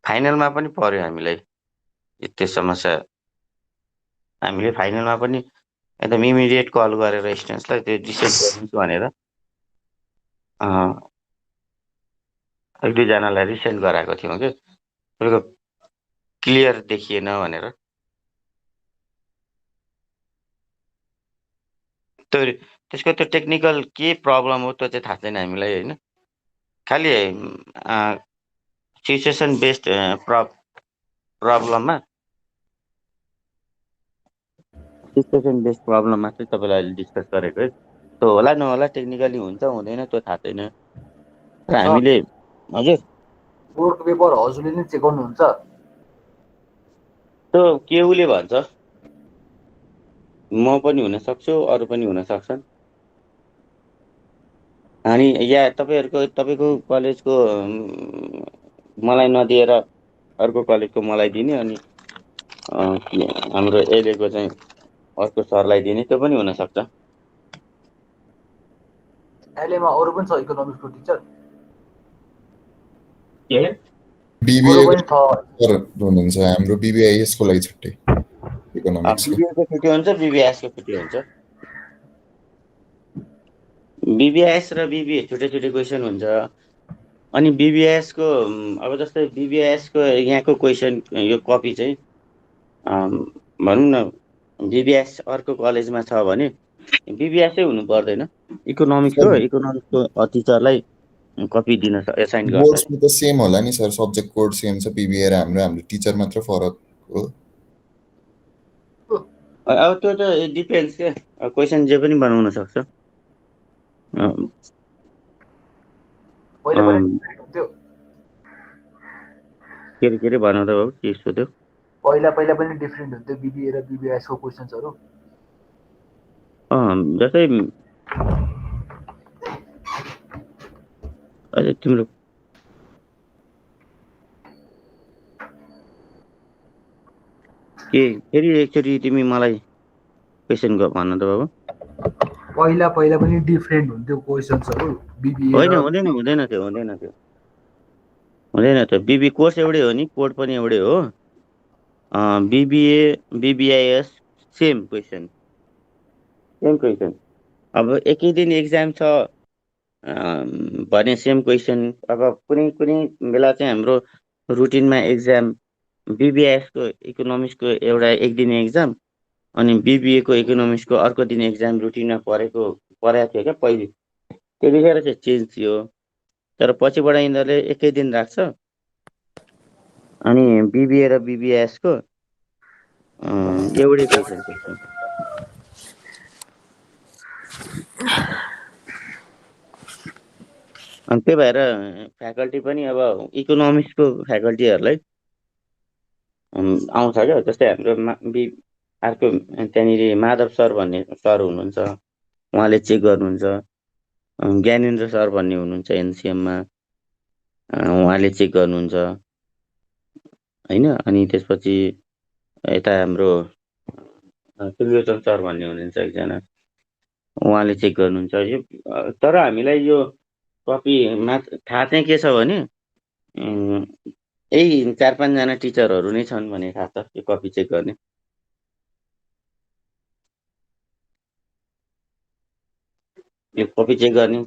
फाइनलमा पनि पर्यो हामीलाई त्यो समस्या। हामीले फाइनलमा पनि एकदम इमिडिएट कल गरेर स्टुडेन्ट्सलाई त्यो रिसेन्ड गर्नुहोस् भनेर एक दुईजनालाई रिसेन्ड गराएको थियौँ कि तपाईँको क्लियर देखिएन भनेर। त्यसको त्यो टेक्निकल के प्रब्लम हो त्यो चाहिँ थाहा छैन हामीलाई होइन। खालि सिचुएसन बेस्ड प्रब्लममा चाहिँ तपाईँलाई अहिले डिस्कस गरेको है। त्यो होला नहोला टेक्निकली हुन्छ हुँदैन त्यो थाहा छैन। र हामीले हजुर बोर्डको पेपर हजुरले नै चेक गर्नुहुन्छ? त्यो केहुले भन्छ, म पनि हुन सक्छु अरू पनि हुन सक्छन्। अनि या तपाईँको कलेजको मलाई नदिएर अर्को कलेजको मलाई दिने अनि हाम्रो एलेको चाहिँ अर्को सरलाई दिने त्यो पनि हुन सक्छ। एलेमा अरू पनि छ इकोनोमिक्सको टिचर? BBA अरू पनि छ? हुनुहुन्छ हाम्रो BBIS को लागि छुट्टै इकोनोमिक्सको। बिबिएको छुट्टी हुन्छ, बिबिआइएसको छुट्टी हुन्छ। बिबिआइएस र बिबिए छुट्टै छुट्टै क्वेसन हुन्छ। अनि बिबिआइएसको अब जस्तै बिबिआइएसको यहाँको क्वेसन यो कपी चाहिँ भनौँ न बिबिआइएस अर्को कलेजमा छ भने बिबिआइएसै हुनु पर्दैन, इकोनोमिक्सको टिचरलाई कपी दिन एसाइन गर्छ। बोर्ड्समा त सेम होला नि सर, सब्जेक्ट कोड सेम छ BBA र हाम्रो टिचर मात्र फरक हो। अब त्यो त डिपेन्ड्स क्या, क्वेसन जे पनि बनाउन सक्छ। पहिला पहिला डिफ्रेन्ट हुन्थ्यो? के अरे बनाउँदा बाबु के सोध्यो? पहिला पहिला पनि डिफ्रेन्ट हुन्थ्यो बिबिए र बिबिआइएसको क्वेसन्सहरू? जस्तै अझै तिम्रो के फेरि एकचोटि तिमी मलाई क्वेसन भन त बाबु। पहिला पहिला पनि डिफ्रेन्ट हुन्थ्यो क्वेसन्सहरू बिबिए होइन र हुँदैन त्यो बिबी कोर्स एउटै हो नि, कोड पनि एउटै हो। BBA BBIS same question. अब एकै दिन एक्जाम छ भने सेम क्वेसन। अब कुनै बेला चाहिँ हाम्रो रुटिनमा एक्जाम बिबिआइएसको इकोनोमिक्सको एउटा एक दिन एक्जाम अनि बिबिएको इकोनोमिक्सको अर्को दिन एक्जाम रुटिनमा परेको थियो क्या पहिले। त्यतिखेर चाहिँ चेन्ज थियो, तर पछिबाट यिनीहरूले एकै दिन राख्छ। अनि बिबिए र बिबिआइएसको एउटै क्वेसन छ। अनि त्यही भएर फ्याकल्टी पनि अब इकोनोमिक्सको फ्याकल्टीहरूलाई आउँछ क्या। जस्तै हाम्रो अर्को त्यहाँनिर माधव सर भन्ने सर हुनुहुन्छ, उहाँले चेक गर्नुहुन्छ। ज्ञानेन्द्र सर भन्ने हुनुहुन्छ एनसिएममा, उहाँले चेक गर्नुहुन्छ होइन। अनि त्यसपछि यता हाम्रो त्रिलोचन सर भन्ने हुनुहुन्छ एकजना, उहाँले चेक गर्नुहुन्छ। यो तर हामीलाई यो कपीमा थाहा चाहिँ के छ भने यही 4-5 जना टिचरहरू नै छन् भन्ने थाहा छ यो कपी चेक गर्ने। यो कपी चेक गर्ने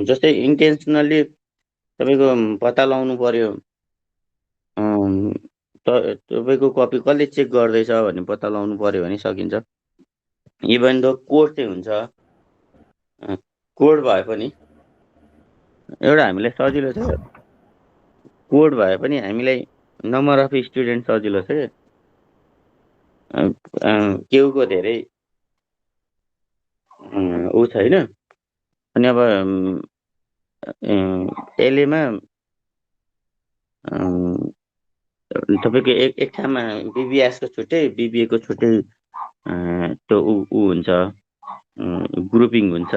जस्तै इन्टेन्सनल्ली तपाईँको पत्ता लगाउनु पर्यो तपाईँको कपी कसले चेक गर्दैछ भन्ने पत्ता लगाउनु पर्यो भने सकिन्छ। इभन दो कोड चाहिँ हुन्छ, कोड भए पनि एउटा हामीलाई सजिलो छ। कोड भए पनि हामीलाई नम्बर अफ स्टुडेन्ट सजिलो छ केहुको धेरै ऊ छैन। अनि अब एलएमा तपाईँको एक ठाउँमा बिबिएसको छुट्टै, बिबिएको छुट्टै त्यो ऊ हुन्छ, ग्रुपिङ हुन्छ।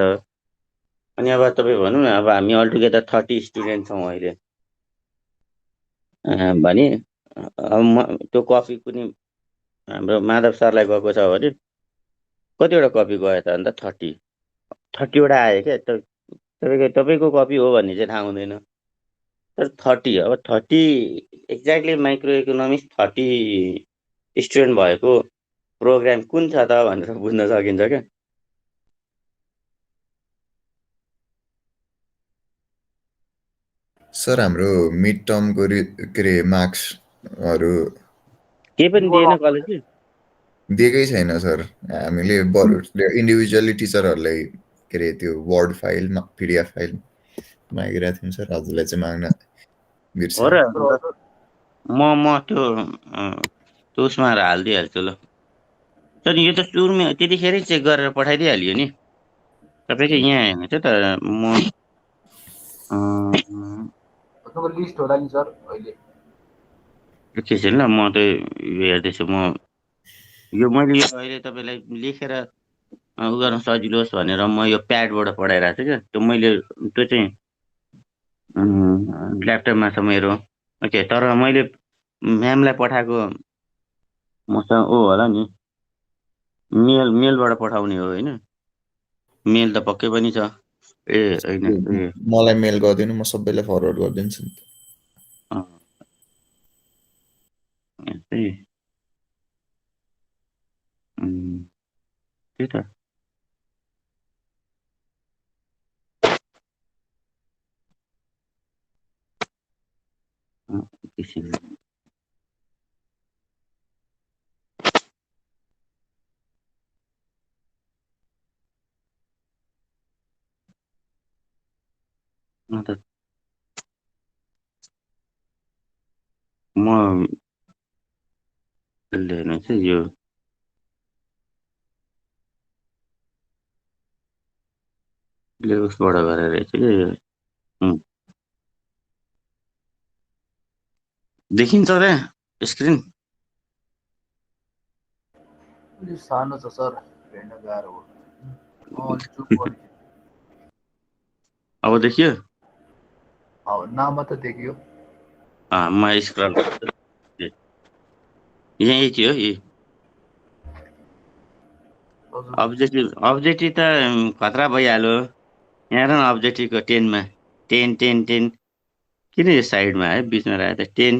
अनि अब तपाईँ भनौँ न, अब हामी अलटुगेदर 30 स्टुडेन्ट छौँ अहिले भने त्यो कपी पनि हाम्रो माधव सरलाई गएको छ भने कतिवटा कपी गयो त अन्त 30वटा आयो क्या। तपाईँको कपी हो भन्ने चाहिँ थाहा हुँदैन, तर 30 अब 30 एक्ज्याक्टली माइक्रो इकोनोमिक्स 30 स्टुडेन्ट भएको प्रोग्राम कुन छ त भनेर बुझ्न सकिन्छ क्या। सर हाम्रो मिड टर्मको के अरे मार्क्सहरू केही पनि दिएन कलेजले? दिएकै छैन सर। हामीले इन्डिभिजुअली टिचरहरूलाई के अरे त्यो वर्ड फाइल पिडिएफ फाइल मागिरहेको थियौँ सर। हजुरलाई चाहिँ माग्न बिर्सेँ। हो र, म त्यो उसमा हालिदिइहाल्छु ल। तर यो त सुरुमा त्यतिखेरै चेक गरेर पठाइदिइहालियो नि तपाईँको यहाँ हेर्नु चाहिँ। तर म तपाईँको लिस्ट होला नि सर अहिले। एकैछिन ल, म त हेर्दैछु। यो मैले यो अहिले तपाईँलाई लेखेर उ गर्न सजिलो होस् भनेर म यो प्याडबाट पढाइरहेको छु क्या। त्यो मैले त्यो चाहिँ ल्यापटपमा छ मेरो। ओके, तर मैले म्यामलाई पठाएको मसँग होला नि, मेलबाट पठाउने हो होइन? मेल त पक्कै पनि छ। ए होइन, मलाई मेल गरिदिनु, म सबैलाई फरवर्ड गरिदिन्छु नि। त्यही त्यही त। एकैछिन। म हेर्नु चाहिँ यो उसबाट गरेर रहेछ कि देखिन्छ र स्क्रिन? सानो छ सर, हेर्न गाह्रो हो। अब देखियो? नाम मात्र देखियो। म स्क्रल यही थियो। अब्जेक्टिभ त खतरा भइहाल्यो। यहाँ र अब्जेक्टिभको 10मा 10 किन यो साइडमा है बिचमा राखेको त? 10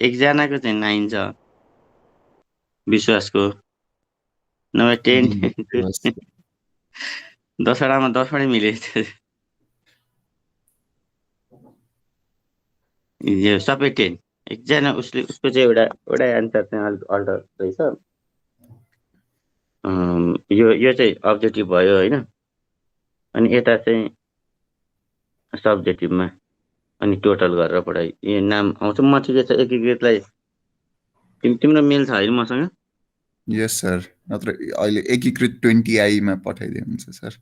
एकजनाको चाहिँ 9 छ विश्वासको, नभए 10 10वटामा 10वटै मिलेको छ। यो सबै 10 एकजना उसको चाहिँ एउटा एन्सर चाहिँ अलिक अल्टर रहेछ। यो चाहिँ अब्जेक्टिभ भयो होइन। अनि यता चाहिँ सब्जेक्टिभमा अनि टोटल गरेर पढाइ यो नाम आउँछ। म ठिकै छ, एकीकृतलाई तिम्रो मेल छ होइन मसँग? यस सर, नत्र अहिले एकीकृत 20i मा पठाइदिए हुन्छ सर।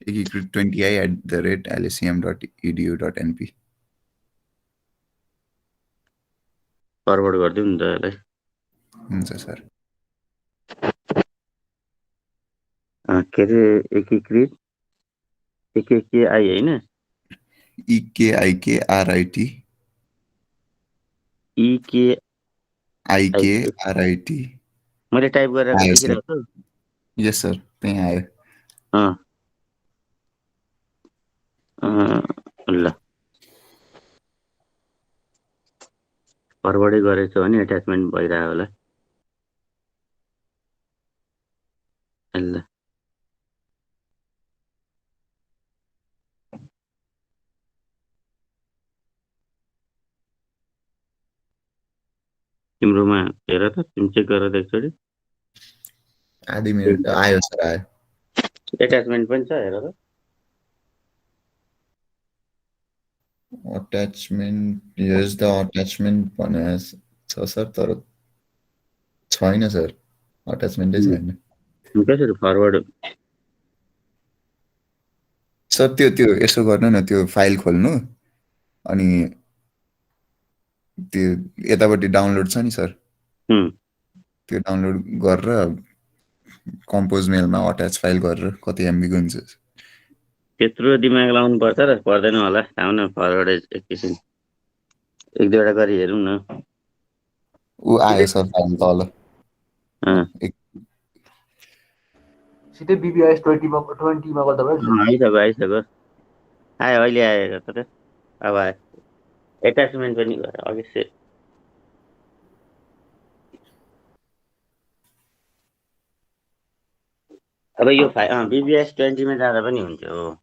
एकीकृत 20i@lscm.edu.np फरवर्ड गरिदिउँ नि त यसलाई। हुन्छ सर। के अरे एकीकृत एकेकेआई होइन EKIKRIT इके IKRIT मैले टाइप गरेर आयो सर। देखिरहेको छु। यस सर, त्यहीँ आयो। अँ, ल फरवर्डै गरेको छ भने एट्याचमेन्ट भइरहेको होला। ल तिम्रोमा हेर त, तिमी चेक गरेर एकचोटि। आधी मिनट आयो सर, आयो। एट्याचमेन्ट पनि छ, हेर त। अट्याचमेन्ट, हियर्स द अट्याचमेन्ट भने छ सर, तर छैन सर, अट्याचमेन्टै छैन। कसरी फरवर्ड? सर त्यो यसो गर्नु न, त्यो फाइल खोल्नु अनि त्यो यतापट्टि डाउनलोड छ नि सर, त्यो डाउनलोड गरेर कम्पोज मेलमा अट्याच फाइल गरेर कति एमबीको हुन्छ। त्यत्रो दिमाग लाउनु पर्छ र पर्दैन होला, आउन फरवर्ड एकैछिन एक दुईवटा गरी हेरौँ न। ऊ आयो सर फाइल तल। सिधै BBIS 20मा गर्दा भयो नि सर। आइसक्यो आयो, अहिले आयो त। अब आयो एट्याचमेन्ट पनि गरे अघि से। अब यो BBS 20मा जाँदा पनि हुन्छ हो।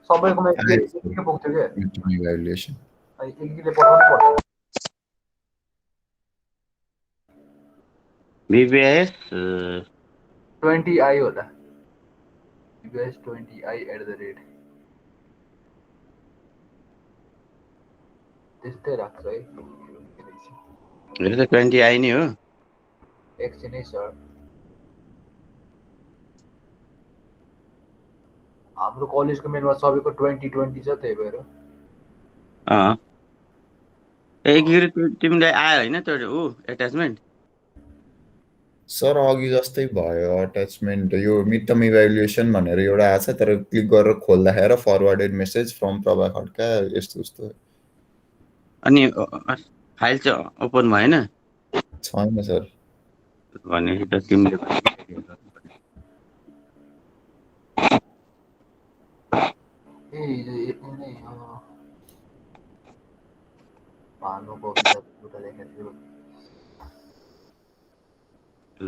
सबैकोमा आयो एकैले पुग्थ्यो क्या, इभ्यालुएसन। एकैले पठाउनु पर्छ। BBS 20i होला, BBIS 20i@ त्यस्तै राख्छ है। यो त 20i नै हो। एकछिन है सर, हाम्रो कलेजको मेलमा सबैको 2020 छ, त्यही भएर। तिमीलाई आयो होइन त्यो एट्याचमेन्ट? सर अघि जस्तै भयो अट्याचमेन्ट, यो मिड टर्म इभ्यालुएसन भनेर एउटा आएको छ, तर क्लिक गरेर खोल्दाखेरि फरवर्डेड मेसेज फ्रम प्रभा खड्का यस्तो उस्तो। अनि फाइल चाहिँ ओपन भएन छैन सर। भनेपछि त तिमीले भानुको विचार लेखेको थियो। ल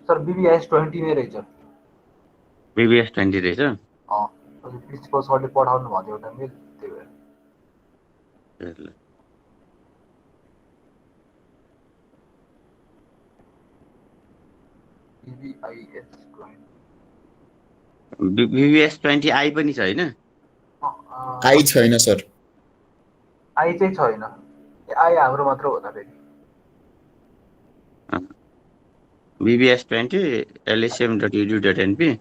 सर BBIS 20 नै रहेछ। BBS 20 रहेछ। प्रिन्सिपल सरले पठाउनु भएको थियो एउटा मेल, त्यही भएर। ल BBS 20i पनि छ होइन? आई छैन सर। आई चाहिँ छैन, आई हाम्रो मात्र हो त फेरि। BBS 20 lscm.edu.np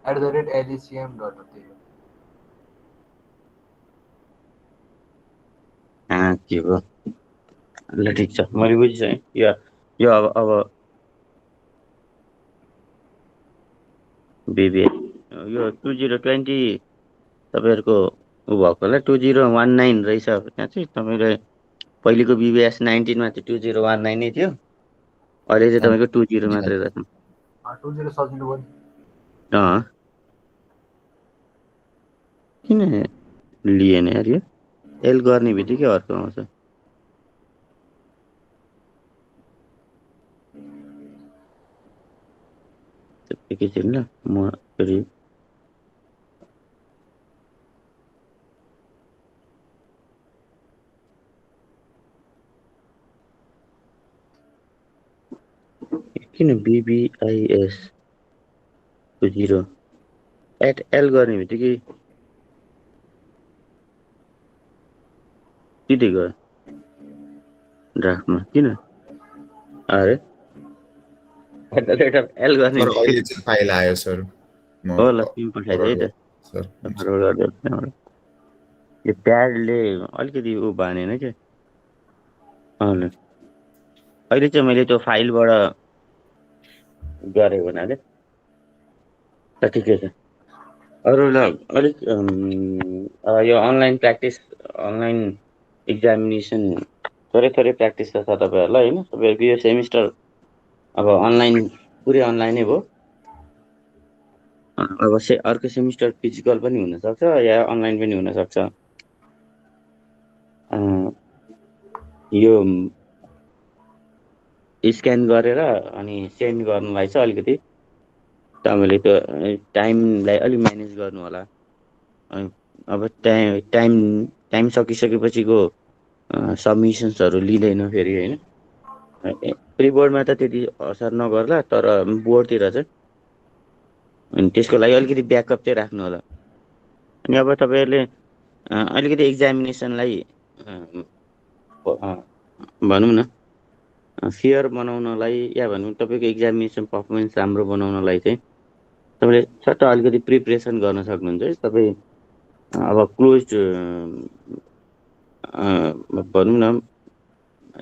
@lscm.edu. के हो? ल ठिक छ, मैले बुझिसकेँ। यो अब BBS यो 2020 तपाईँहरूको ऊ भएको होला, 2019 रहेछ। त्यहाँ चाहिँ तपाईँले पहिलेको BBS 19मा चाहिँ 2019 नै थियो, अहिले चाहिँ तपाईँको 20 मात्रै रहेछ। 20 सजिलो भयो नि। किन लिएन यार? यो एल गर्ने बित्तिकै अर्को आउँछ। एकैछिन ल, म फेरि किन BBIS 0 @L गर्ने बित्तिकै सिधै गयो ड्राफ्टमा किन अरे @L गर्ने सर बित्तिकै अहिले चाहिँ फाइल आयो सर म हो ल तिमी पठाइदिए है त सर फरवर्ड गरिदियो त्यहाँबाट यो प्याडले अलिकति ऊ बानेन क्या ल अहिले चाहिँ मैले त्यो फाइलबाट गरेको हुनाले त ठिकै छ अरू ल अलिक यो अनलाइन प्र्याक्टिस अनलाइन इक्जामिनेसन थोरै थोरै प्र्याक्टिस त छ तपाईँहरूलाई होइन तपाईँहरूको यो सेमिस्टर अब अनलाइन पुरै अनलाइनै भयो अब अर्को सेमिस्टर फिजिकल पनि हुनसक्छ या अनलाइन पनि हुनसक्छ यो स्क्यान गरेर अनि सेन्ड गर्नुलाई चाहिँ अलिकति तपाईँले त्यो टाइमलाई अलिक म्यानेज गर्नु होला अब टाइम सकिसकेपछिको सबमिसन्सहरू लिँदैन फेरि होइन प्री बोर्डमा त त्यति असर नगर्ला तर बोर्डतिर चाहिँ अनि त्यसको लागि अलिकति ब्याकअप चाहिँ राख्नु होला अनि अब तपाईँहरूले अलिकति एक्जामिनेसनलाई भनौँ न फेयर बनाउनलाई या भनौँ तपाईँको एक्जामिनेसन पर्फर्मेन्स राम्रो बनाउनलाई चाहिँ तपाईँले सट्ट अलिकति प्रिपरेसन गर्न सक्नुहुन्छ है तपाईँ अब क्लोज भनौँ न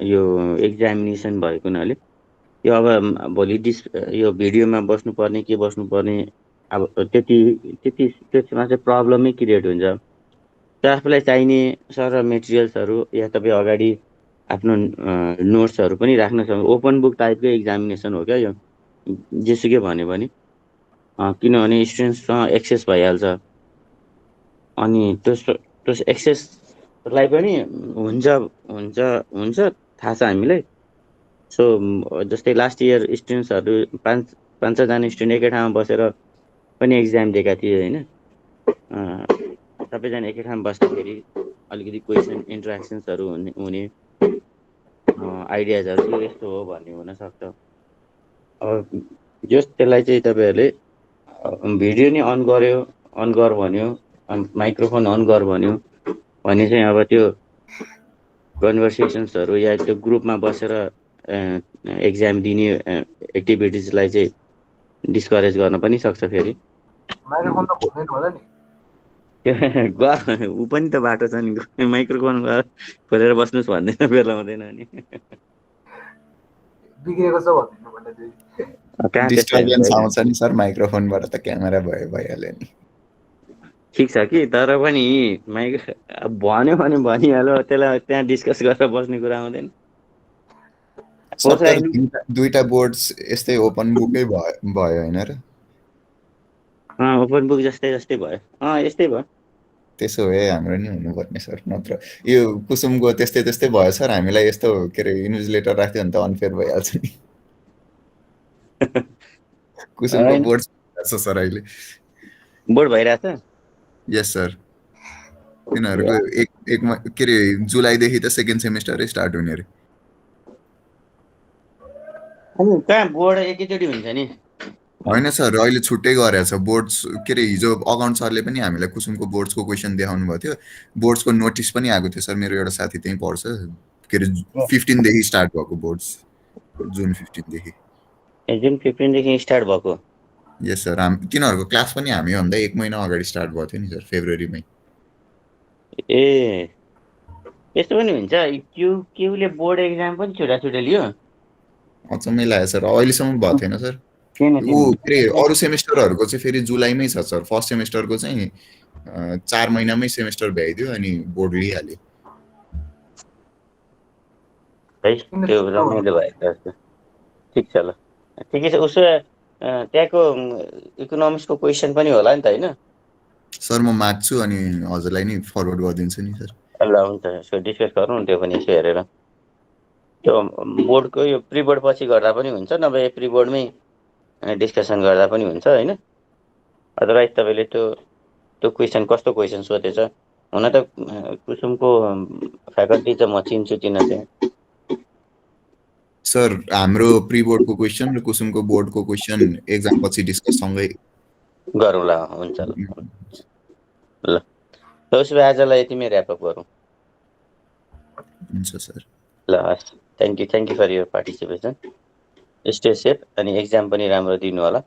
यो एक्जामिनेसन भएको हुनाले यो अब भोलि यो भिडियोमा बस्नुपर्ने के बस्नुपर्ने अब त्यसमा चाहिँ प्रब्लमै क्रिएट हुन्छ त्यो आफूलाई चाहिने सर मेटेरियल्सहरू या तपाईँ अगाडि आफ्नो नोट्सहरू पनि राख्न सक्नु ओपन बुक टाइपकै एक्जामिनेसन हो क्या यो जेसुकै भन्यो भने किनभने स्टुडेन्ट्ससँग एक्सेस भइहाल्छ अनि त्यस एक्सेसलाई पनि हुन्छ थाहा छ हामीलाई सो जस्तै लास्ट इयर स्टुडेन्ट्सहरू पाँच छजना स्टुडेन्ट एकै ठाउँमा बसेर पनि एक्जाम दिएका थिए होइन सबैजना एकै ठाउँमा बस्दाखेरि अलिकति क्वेसन इन्ट्रेक्सन्सहरू हुने आइडियाजहरू यस्तो हो भन्ने हुनसक्छ अब त्यसलाई चाहिँ तपाईँहरूले भिडियो नि अन गर भन्यो माइक्रोफोन अन गर भन्यो भने चाहिँ अब त्यो कन्भर्सेसन्सहरू या त्यो ग्रुपमा बसेर एक्जाम दिने एक्टिभिटिजलाई चाहिँ डिस्करेज गर्न पनि सक्छ फेरि माइक्रोफोन त खोल्दैन होला नि ऊ पनि त बाटो छ नि माइक्रोफोन खोलेर बस्नुहोस् भन्दैन बेला हुँदैन नि बिग्रेको छ भन्दिनु भने चाहिँ डिस्टर्बेन्स आउँछ नि सर माइक्रोफोनबाट त क्यामेरा भइहाल्यो नि ठिक छ कि तर पनि भन्यो भने भनिहाल्यो त्यसलाई त्यहाँ डिस्कस गरेर बस्ने कुरा आउँदैन दुईटा बोर्ड्स यस्तै ओपन बुकै भयो होइन र ओपन बुक जस्तै भयो यस्तै भयो त्यसो भए हाम्रो नि हुनुपर्ने सर नत्र यो कुसुमको त्यस्तै भयो सर हामीलाई यस्तो के अरे न्युजलेटर राख्थ्यो भने त अनफेयर भइहाल्छ नि कुसुमको बोर्ड छ सर अहिले बोर्ड भइरहेछ यस सर तिनीहरूको एक के अरे जुलाईदेखि त सेकेन्ड सेमिस्टरै स्टार्ट हुने अरे कहाँ बोर्ड एकैचोटि हुन्छ नि होइन सर अहिले छुट्टै गरेछ बोर्ड्स के अरे हिजो अकाउन्ट सरले पनि हामीलाई कुसुमको बोर्ड्सको क्वेसन देखाउनु भएको थियो बोर्ड्सको नोटिस पनि आएको थियो सर मेरो एउटा साथी त्यहीँ पढ्छ के अरे 15 देखि स्टार्ट भएको बोर्ड्स जुन 15 देखि जुन 15 देखि स्टार्ट भएको यस सर तिनीहरूको क्लास पनि हामी भन्दा 1 महिना अगाडि स्टार्ट भएको थियो नि सर फेब्रुअरीमै ए यस्तो पनि हुन्छ क्यूले बोर्ड एक्जाम पनि छुट्टा लियो अचम्मै लाग्यो सर अहिलेसम्म भएको थिएन सर ऊ के अरे अरू सेमिस्टरहरूको चाहिँ फेरि जुलाईमै छ सर फर्स्ट सेमिस्टरको चाहिँ 4 महिनामै सेमिस्टर भ्याइदियो अनि बोर्ड लिइहाल्यो त्यो रमाइलो भएको ठिक छ ल ठिकै छ उसो त्यहाँको इकोनोमिक्सको क्वेसन पनि होला नि त होइन सर म माग्छु अनि हजुरलाई नि फरवर्ड गरिदिन्छु नि सर ल हुन्छ यसो डिस्कस गरौँ त्यो पनि यसो हेरेर त्यो बोर्डको यो प्री बोर्ड पछि गर्दा पनि हुन्छ नभए प्री बोर्डमै डिस्कसन गर्दा पनि हुन्छ होइन अदरवाइज तपाईँले त्यो क्वेसन कस्तो क्वेसन सोधेछ हुन त कुसुमको फ्याकल्टी चाहिँ म चिन्छु चाहिँ सर हाम्रो प्री बोर्डको क्वेसन र कुसुमको बोर्डको क्वेसन एक्जाम पछि डिस्कस सँगै गरौँला। हुन्छ ल उसो भए आजलाई यतिमै ऱ्यापअप गरौँ। हुन्छ सर। ल हस्, thank you for your participation. Stay safe अनि एक्जाम पनि राम्रो दिनु होला।